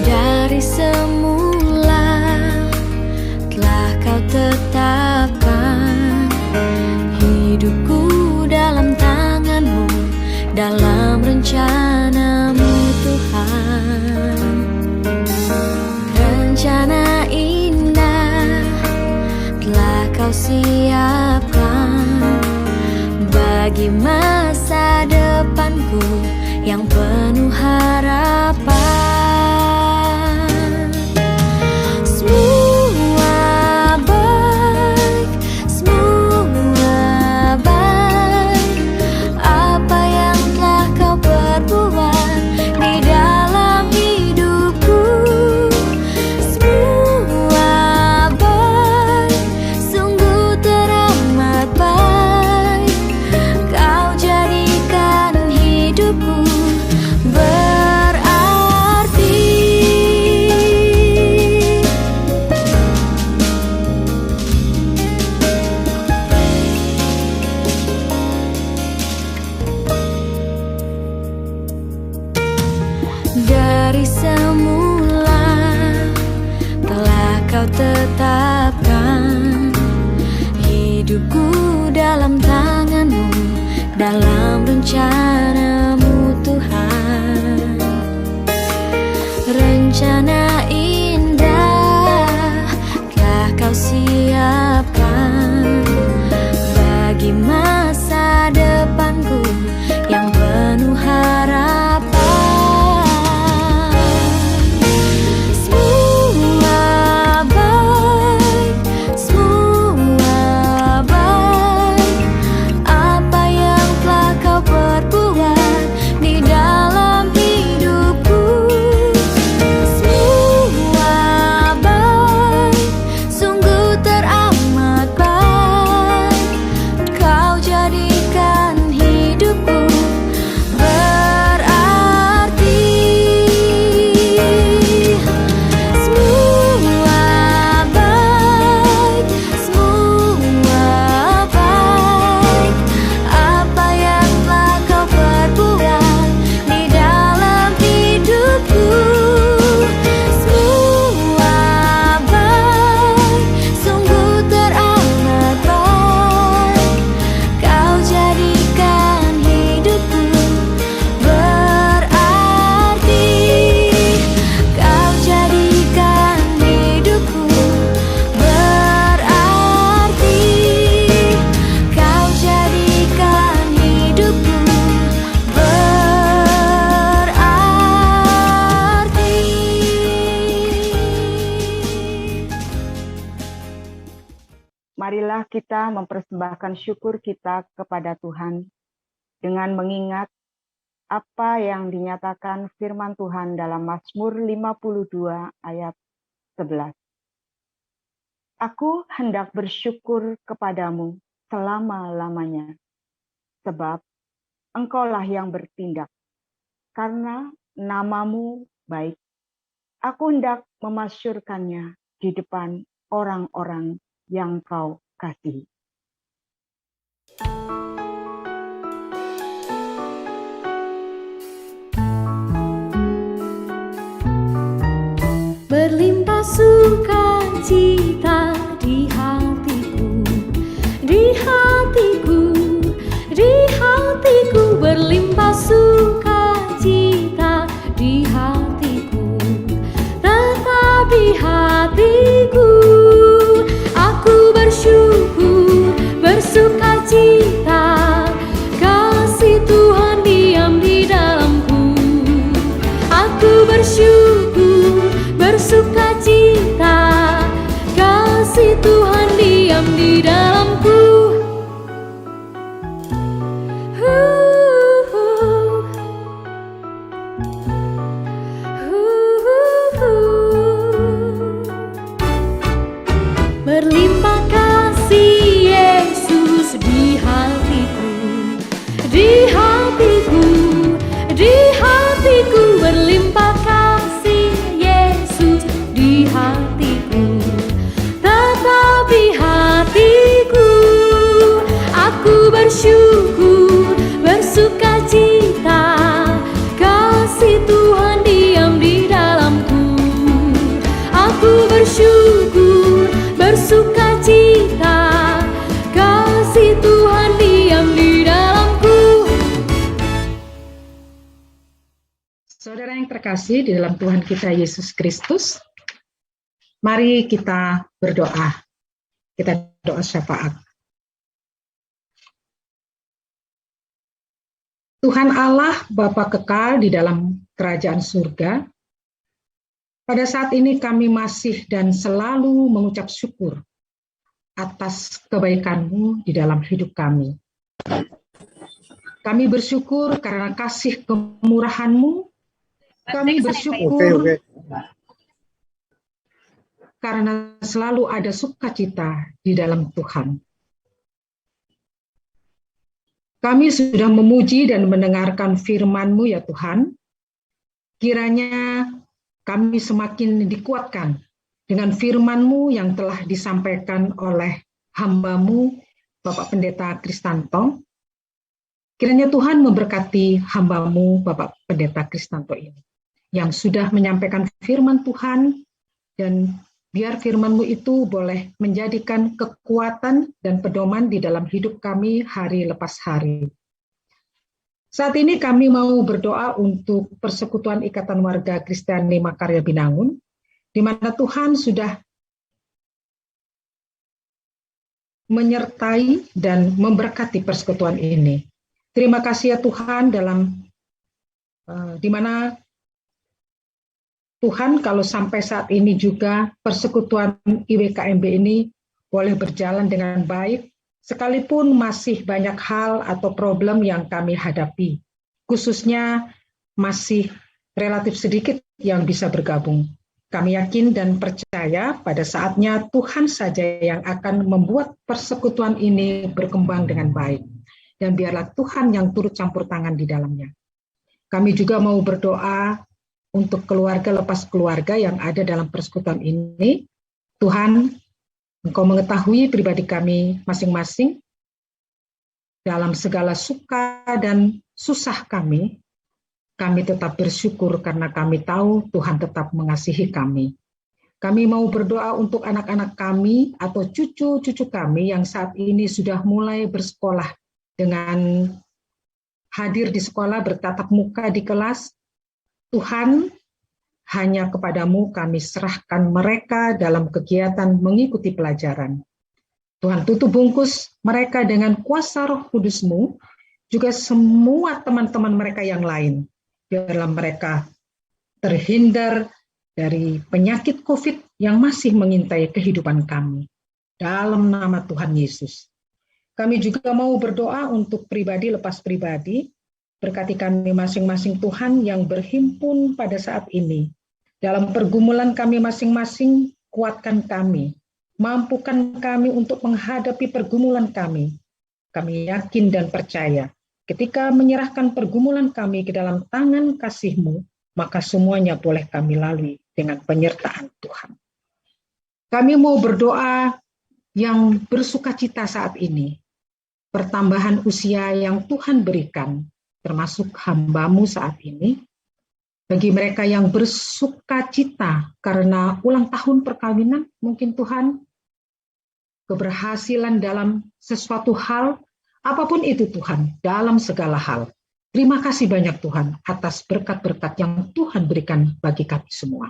Dari semula telah kau tetapkan hidupku dalam tangan-Mu, dalam rencana-Mu Tuhan. Rencana indah telah kau siapkan bagi masa depanku yang penuh harapan. Berarti dalam rencana-Mu Tuhan. Rencana indah telah Kau siapkan bagi masa depanku yang penuh harapan. Semua baik, semua baik, apa yang telah Kau perbuat di dalam hidupku. Semua baik, sungguh teramat baik, Kau jadikan hidupku berarti. Semua baik, semua baik, apa yang telah Kau perbuat di dalam hidupku. Semua baik, sungguh teramat baik, Kau jadikan hidupku berarti. Kau jadikan hidupku berarti. Kau jadikan hidupku berarti. Marilah kita mempersembahkan syukur kita kepada Tuhan dengan mengingat apa yang dinyatakan firman Tuhan dalam Mazmur 52 ayat 11. Aku hendak bersyukur kepadamu selama-lamanya, sebab Engkaulah yang bertindak, karena nama-Mu baik. Aku hendak memasyurkannya di depan orang-orang yang Kau kasihi. Berlimpah sukacita di hatiku, di hatiku, di hatiku. Berlimpah sukacita di hatiku, tetap di hatiku. Aku bersyukur, bersukacita, kasih Tuhan diam di dalamku. Aku bersyukur, bersukacita, kasih Tuhan diam di dalamku. Berlimpah kasih Yesus di hatiku, di hatiku, di hatiku. Berlimpah kasih Yesus di hatiku, tetap di hatiku. Aku bersyukur, bersukacita, kasih Tuhan diam di dalamku. Aku bersyukur, bersukacita, kasih Tuhan diam di dalamku. Saudara yang terkasih di dalam Tuhan kita Yesus Kristus, mari kita berdoa. Kita doa syafaat. Tuhan Allah, Bapa kekal di dalam kerajaan surga, pada saat ini kami masih dan selalu mengucap syukur atas kebaikan-Mu di dalam hidup kami. Kami bersyukur karena kasih kemurahan-Mu. Kami bersyukur karena selalu ada sukacita di dalam Tuhan. Kami sudah memuji dan mendengarkan firman-Mu ya Tuhan. Kiranya kami semakin dikuatkan dengan firman-Mu yang telah disampaikan oleh hamba-Mu, Bapak Pendeta Kristanto. Kiranya Tuhan memberkati hamba-Mu, Bapak Pendeta Kristanto ini, yang sudah menyampaikan firman Tuhan, dan biar firman-Mu itu boleh menjadikan kekuatan dan pedoman di dalam hidup kami hari lepas hari. Saat ini kami mau berdoa untuk Persekutuan Ikatan Warga Kristiani Makarya Binangun, di mana Tuhan sudah menyertai dan memberkati persekutuan ini. Terima kasih ya Tuhan di mana Tuhan kalau sampai saat ini juga persekutuan IWKMB ini boleh berjalan dengan baik, sekalipun masih banyak hal atau problem yang kami hadapi, khususnya masih relatif sedikit yang bisa bergabung. Kami yakin dan percaya pada saatnya Tuhan saja yang akan membuat persekutuan ini berkembang dengan baik. Dan biarlah Tuhan yang turut campur tangan di dalamnya. Kami juga mau berdoa untuk keluarga lepas keluarga yang ada dalam persekutuan ini. Tuhan, Engkau mengetahui pribadi kami masing-masing dalam segala suka dan susah kami. Kami tetap bersyukur karena kami tahu Tuhan tetap mengasihi kami. Kami mau berdoa untuk anak-anak kami atau cucu-cucu kami yang saat ini sudah mulai bersekolah dengan hadir di sekolah bertatap muka di kelas. Tuhan, hanya kepadamu kami serahkan mereka dalam kegiatan mengikuti pelajaran. Tuhan tutup bungkus mereka dengan kuasa Roh Kudus-Mu, juga semua teman-teman mereka yang lain. Biarlah mereka terhindar dari penyakit COVID yang masih mengintai kehidupan kami. Dalam nama Tuhan Yesus. Kami juga mau berdoa untuk pribadi lepas pribadi, berkati kami masing-masing Tuhan yang berhimpun pada saat ini. Dalam pergumulan kami masing-masing, kuatkan kami, mampukan kami untuk menghadapi pergumulan kami. Kami yakin dan percaya, ketika menyerahkan pergumulan kami ke dalam tangan kasih-Mu, maka semuanya boleh kami lalui dengan penyertaan Tuhan. Kami mau berdoa yang bersukacita saat ini, pertambahan usia yang Tuhan berikan, termasuk hamba-Mu saat ini, bagi mereka yang bersukacita karena ulang tahun perkawinan, mungkin Tuhan, keberhasilan dalam sesuatu hal, apapun itu Tuhan, dalam segala hal. Terima kasih banyak Tuhan atas berkat-berkat yang Tuhan berikan bagi kami semua.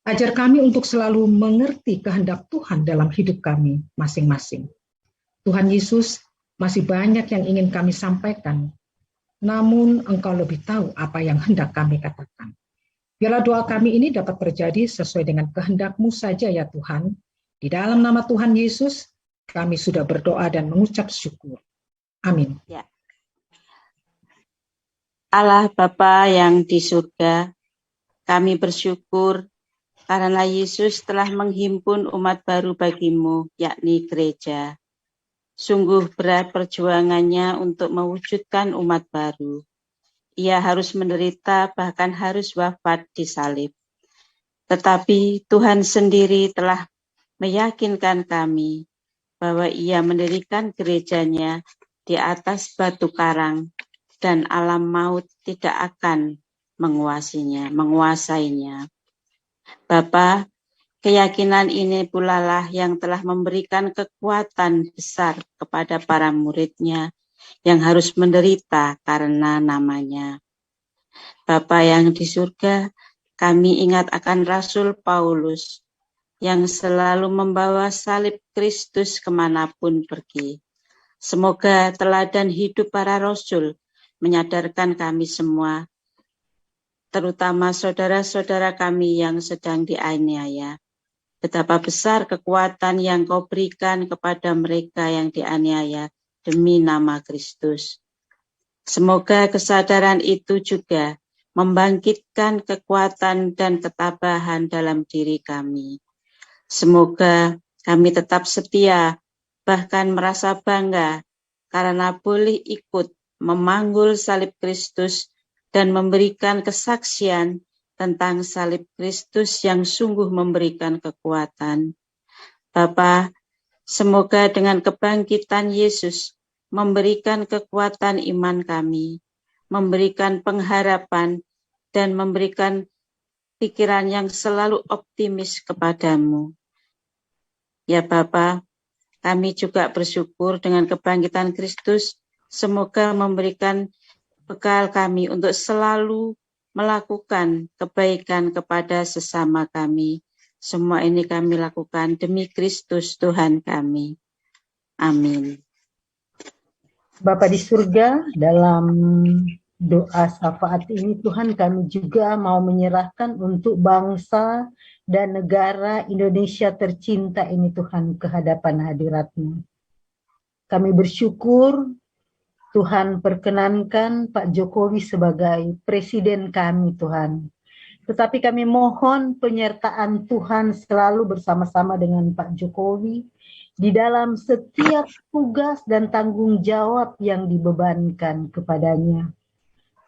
Ajar kami untuk selalu mengerti kehendak Tuhan dalam hidup kami masing-masing. Tuhan Yesus, masih banyak yang ingin kami sampaikan, namun Engkau lebih tahu apa yang hendak kami katakan. Biarlah doa kami ini dapat terjadi sesuai dengan kehendak-Mu saja ya Tuhan. Di dalam nama Tuhan Yesus, kami sudah berdoa dan mengucap syukur. Amin. Ya. Allah Bapa yang di surga, kami bersyukur karena Yesus telah menghimpun umat baru bagi-Mu, yakni gereja. Sungguh berat perjuangannya untuk mewujudkan umat baru. Ia harus menderita, bahkan harus wafat di salib. Tetapi Tuhan sendiri telah meyakinkan kami bahwa Ia mendirikan gerejanya di atas batu karang dan alam maut tidak akan menguasainya. Bapa, keyakinan ini pula lah yang telah memberikan kekuatan besar kepada para murid-Nya yang harus menderita karena nama-Nya. Bapa yang di surga, kami ingat akan Rasul Paulus yang selalu membawa salib Kristus kemanapun pergi. Semoga teladan hidup para rasul menyadarkan kami semua, terutama saudara-saudara kami yang sedang dianiaya, betapa besar kekuatan yang Kau berikan kepada mereka yang dianiaya demi nama Kristus. Semoga kesadaran itu juga membangkitkan kekuatan dan ketabahan dalam diri kami. Semoga kami tetap setia, bahkan merasa bangga karena boleh ikut memanggul salib Kristus dan memberikan kesaksian tentang salib Kristus yang sungguh memberikan kekuatan. Bapa, semoga dengan kebangkitan Yesus memberikan kekuatan iman kami, memberikan pengharapan, dan memberikan pikiran yang selalu optimis kepadamu. Ya Bapa, kami juga bersyukur dengan kebangkitan Kristus, Semoga memberikan bekal kami untuk selalu melakukan kebaikan kepada sesama kami. Semua ini kami lakukan demi Kristus Tuhan kami. Amin. Bapa di surga, dalam doa syafaat ini Tuhan kami juga mau menyerahkan untuk bangsa dan negara Indonesia tercinta ini Tuhan ke hadapan hadirat-Mu. Kami bersyukur Tuhan perkenankan Pak Jokowi sebagai presiden kami Tuhan. Tetapi kami mohon penyertaan Tuhan selalu bersama-sama dengan Pak Jokowi di dalam setiap tugas dan tanggung jawab yang dibebankan kepadanya.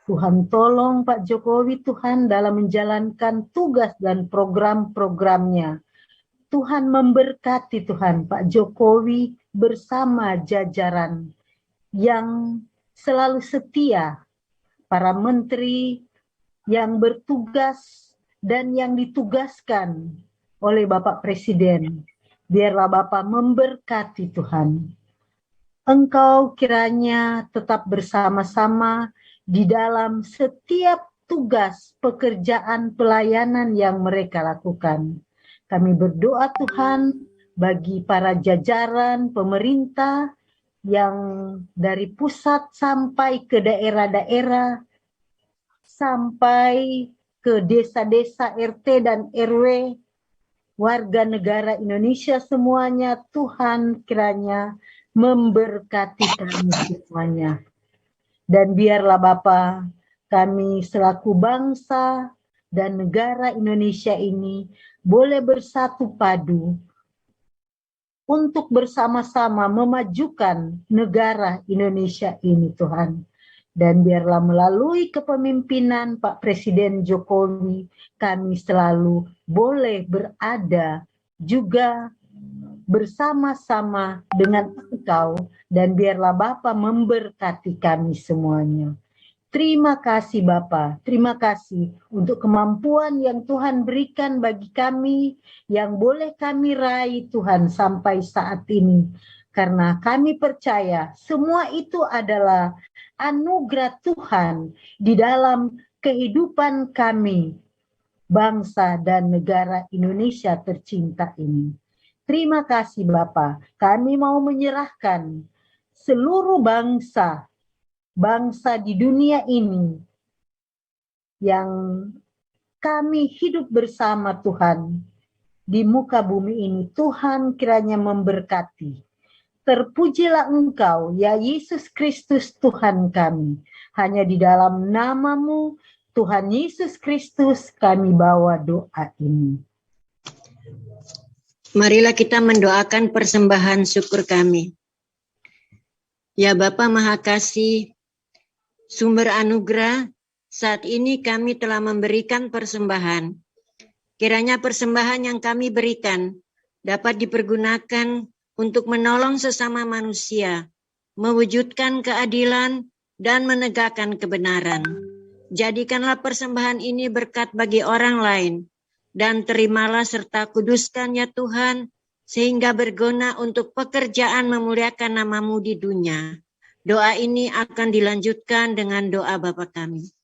Tuhan tolong Pak Jokowi Tuhan dalam menjalankan tugas dan program-programnya. Tuhan memberkati Tuhan Pak Jokowi bersama jajaran yang selalu setia, para menteri yang bertugas dan yang ditugaskan oleh Bapak Presiden. Biarlah Bapak memberkati Tuhan. Engkau kiranya tetap bersama-sama di dalam setiap tugas, pekerjaan, pelayanan yang mereka lakukan. Kami berdoa Tuhan bagi para jajaran pemerintah yang dari pusat sampai ke daerah-daerah, sampai ke desa-desa RT dan RW, warga negara Indonesia semuanya, Tuhan kiranya memberkati kami semuanya. Dan biarlah Bapa, kami selaku bangsa dan negara Indonesia ini boleh bersatu padu untuk bersama-sama memajukan negara Indonesia ini Tuhan. Dan biarlah melalui kepemimpinan Pak Presiden Jokowi, kami selalu boleh berada juga bersama-sama dengan Engkau, dan biarlah Bapa memberkati kami semuanya. Terima kasih Bapa, terima kasih untuk kemampuan yang Tuhan berikan bagi kami, yang boleh kami raih Tuhan sampai saat ini. Karena kami percaya semua itu adalah anugerah Tuhan di dalam kehidupan kami, bangsa dan negara Indonesia tercinta ini. Terima kasih Bapa, kami mau menyerahkan seluruh bangsa di dunia ini yang kami hidup bersama Tuhan di muka bumi ini. Tuhan kiranya memberkati. Terpujilah Engkau ya Yesus Kristus Tuhan kami. Hanya di dalam nama-Mu Tuhan Yesus Kristus kami bawa doa ini. Marilah kita mendoakan persembahan syukur kami. Ya Bapa Maha Kasih, sumber anugerah, saat ini kami telah memberikan persembahan. Kiranya persembahan yang kami berikan dapat dipergunakan untuk menolong sesama manusia, mewujudkan keadilan, dan menegakkan kebenaran. Jadikanlah persembahan ini berkat bagi orang lain, dan terimalah serta kuduskan ya Tuhan, sehingga berguna untuk pekerjaan memuliakan nama-Mu di dunia. Doa ini akan dilanjutkan dengan doa Bapa kami.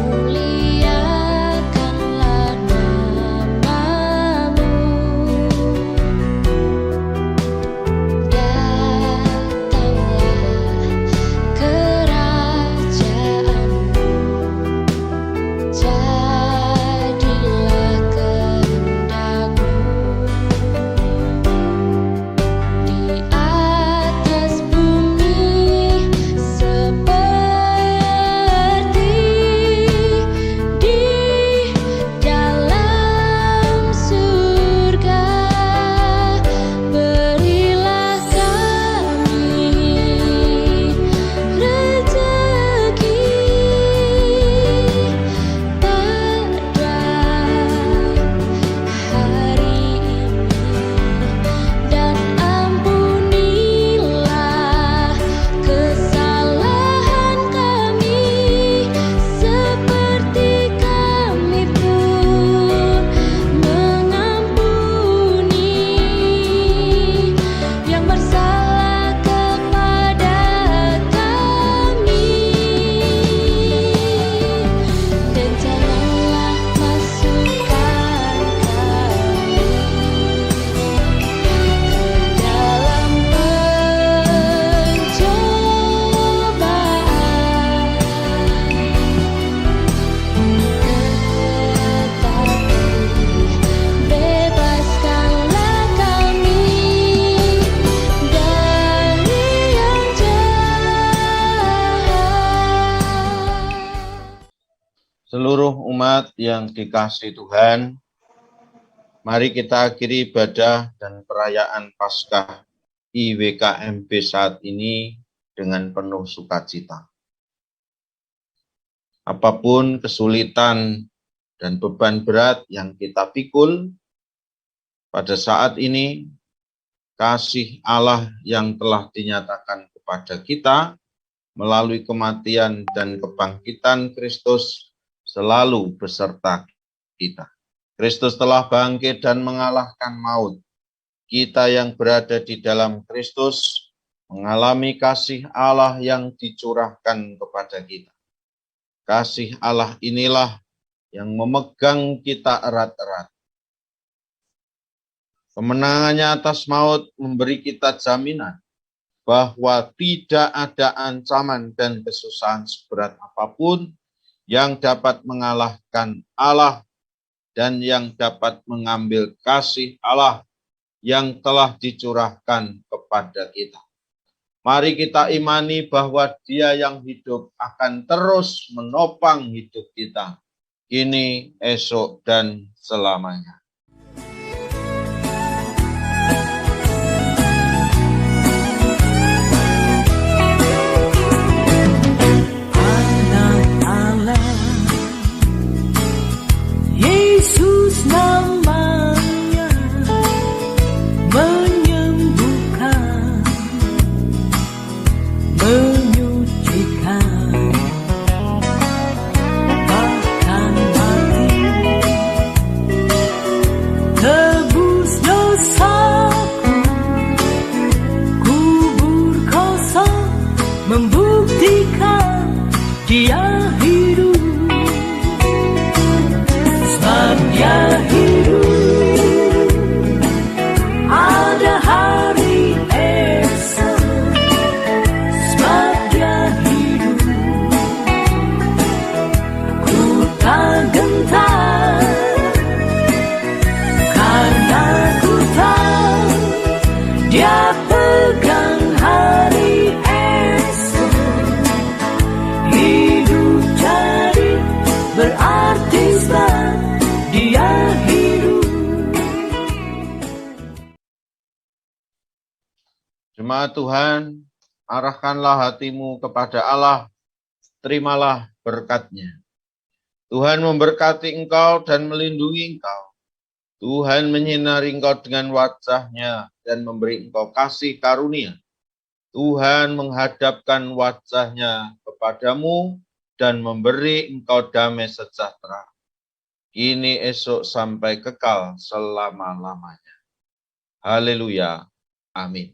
Dimuliakanlah nama Seluruh umat yang dikasihi Tuhan, mari kita akhiri ibadah dan perayaan Paskah IWKMB saat ini dengan penuh sukacita. Apapun kesulitan dan beban berat yang kita pikul pada saat ini, kasih Allah yang telah dinyatakan kepada kita melalui kematian dan kebangkitan Kristus selalu beserta kita. Kristus telah bangkit dan mengalahkan maut. Kita yang berada di dalam Kristus mengalami kasih Allah yang dicurahkan kepada kita. Kasih Allah inilah yang memegang kita erat-erat. Kemenangannya atas maut memberi kita jaminan bahwa tidak ada ancaman dan kesusahan seberat apapun yang dapat mengalahkan Allah dan yang dapat mengambil kasih Allah yang telah dicurahkan kepada kita. Mari kita imani bahwa Dia yang hidup akan terus menopang hidup kita, kini, esok, dan selamanya. Yesus namanya menyembuhkan, menyucikan, bahkan mati, tebus dosaku, kubur kosong membuktikan Dia hidup. Dia hidup, ada hari esok, sebab Dia hidup. Ku tak gentar, karena ku tahu Dia pegang hari esok. Hidup jadi berarti sebab Dia hidup. Jemaat Tuhan, arahkanlah hatimu kepada Allah, terimalah berkat-Nya. Tuhan memberkati engkau dan melindungi engkau. Tuhan menyinari engkau dengan wajah-Nya dan memberi engkau kasih karunia. Tuhan menghadapkan wajah-Nya kepadamu dan memberi engkau damai sejahtera. Kini, esok, sampai kekal selama-lamanya. Haleluya. Amin.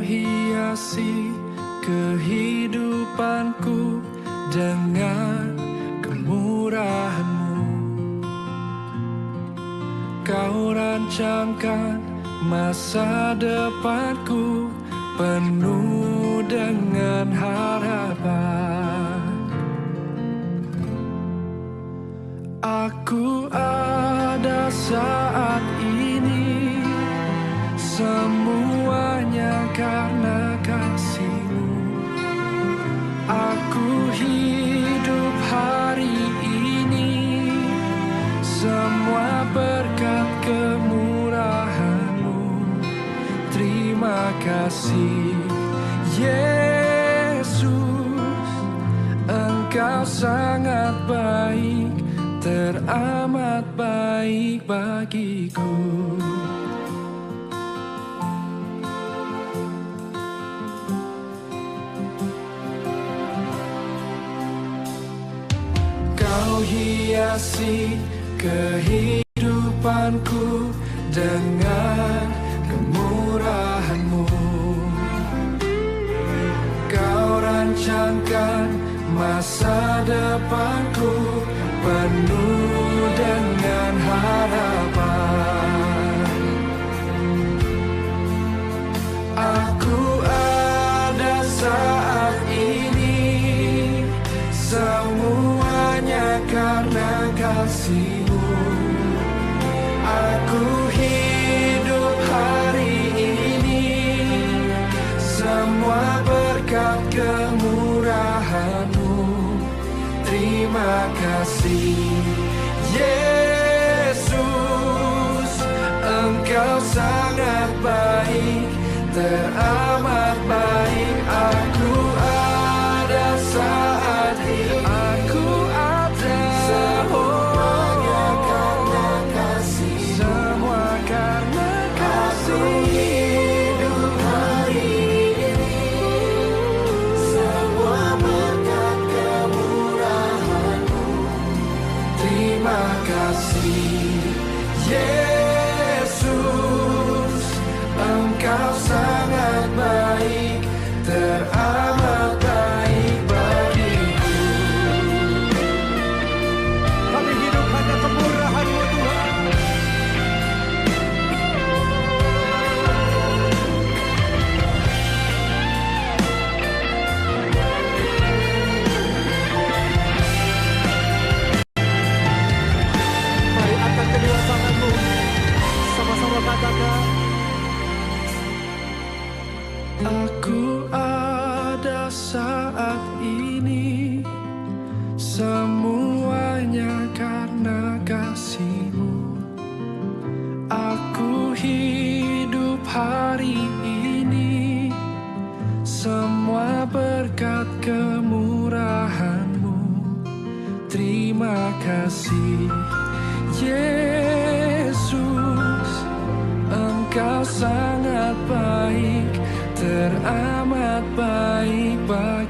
hiasi kehidupanku dengan kemurahan-Mu. Kau rancangkan masa depanku penuh dengan harapan. Aku ada saat ini semuanya karena kasih-Mu. Aku hidup hari ini, semua berkat kemurahan-Mu. Terima kasih Yesus, Engkau sangat baik, teramat baik bagiku. Kau hiasi kehidupanku dengan kemurahan-Mu. Kau rancangkan masa depanku penuh dengan harapan. Aku ada saat ini, semuanya karena kasih-Mu. Aku hidup hari ini, semua berkat kemurahan-Mu. Terima kasih Yesus, Engkau sangat baik, teramat baik. Aku ada saat ini, aku ada, semuanya karena kasih, semua karena kasih. Hidup hari ini, semua berkat kemurahan-Mu. Terima kasih Yesus, Engkau sangat baik, teramat baik bagiku. Kami hidup hanya kemurahan-Mu Tuhan. Mari angkat kedua tanganmu, sama-sama katakan. Aku ada saat ini, semuanya karena kasih-Mu. Aku hidup hari ini, semua berkat kemurahan-Mu. Terima kasih Yesus, Engkau sangat baik, teramat baik bagi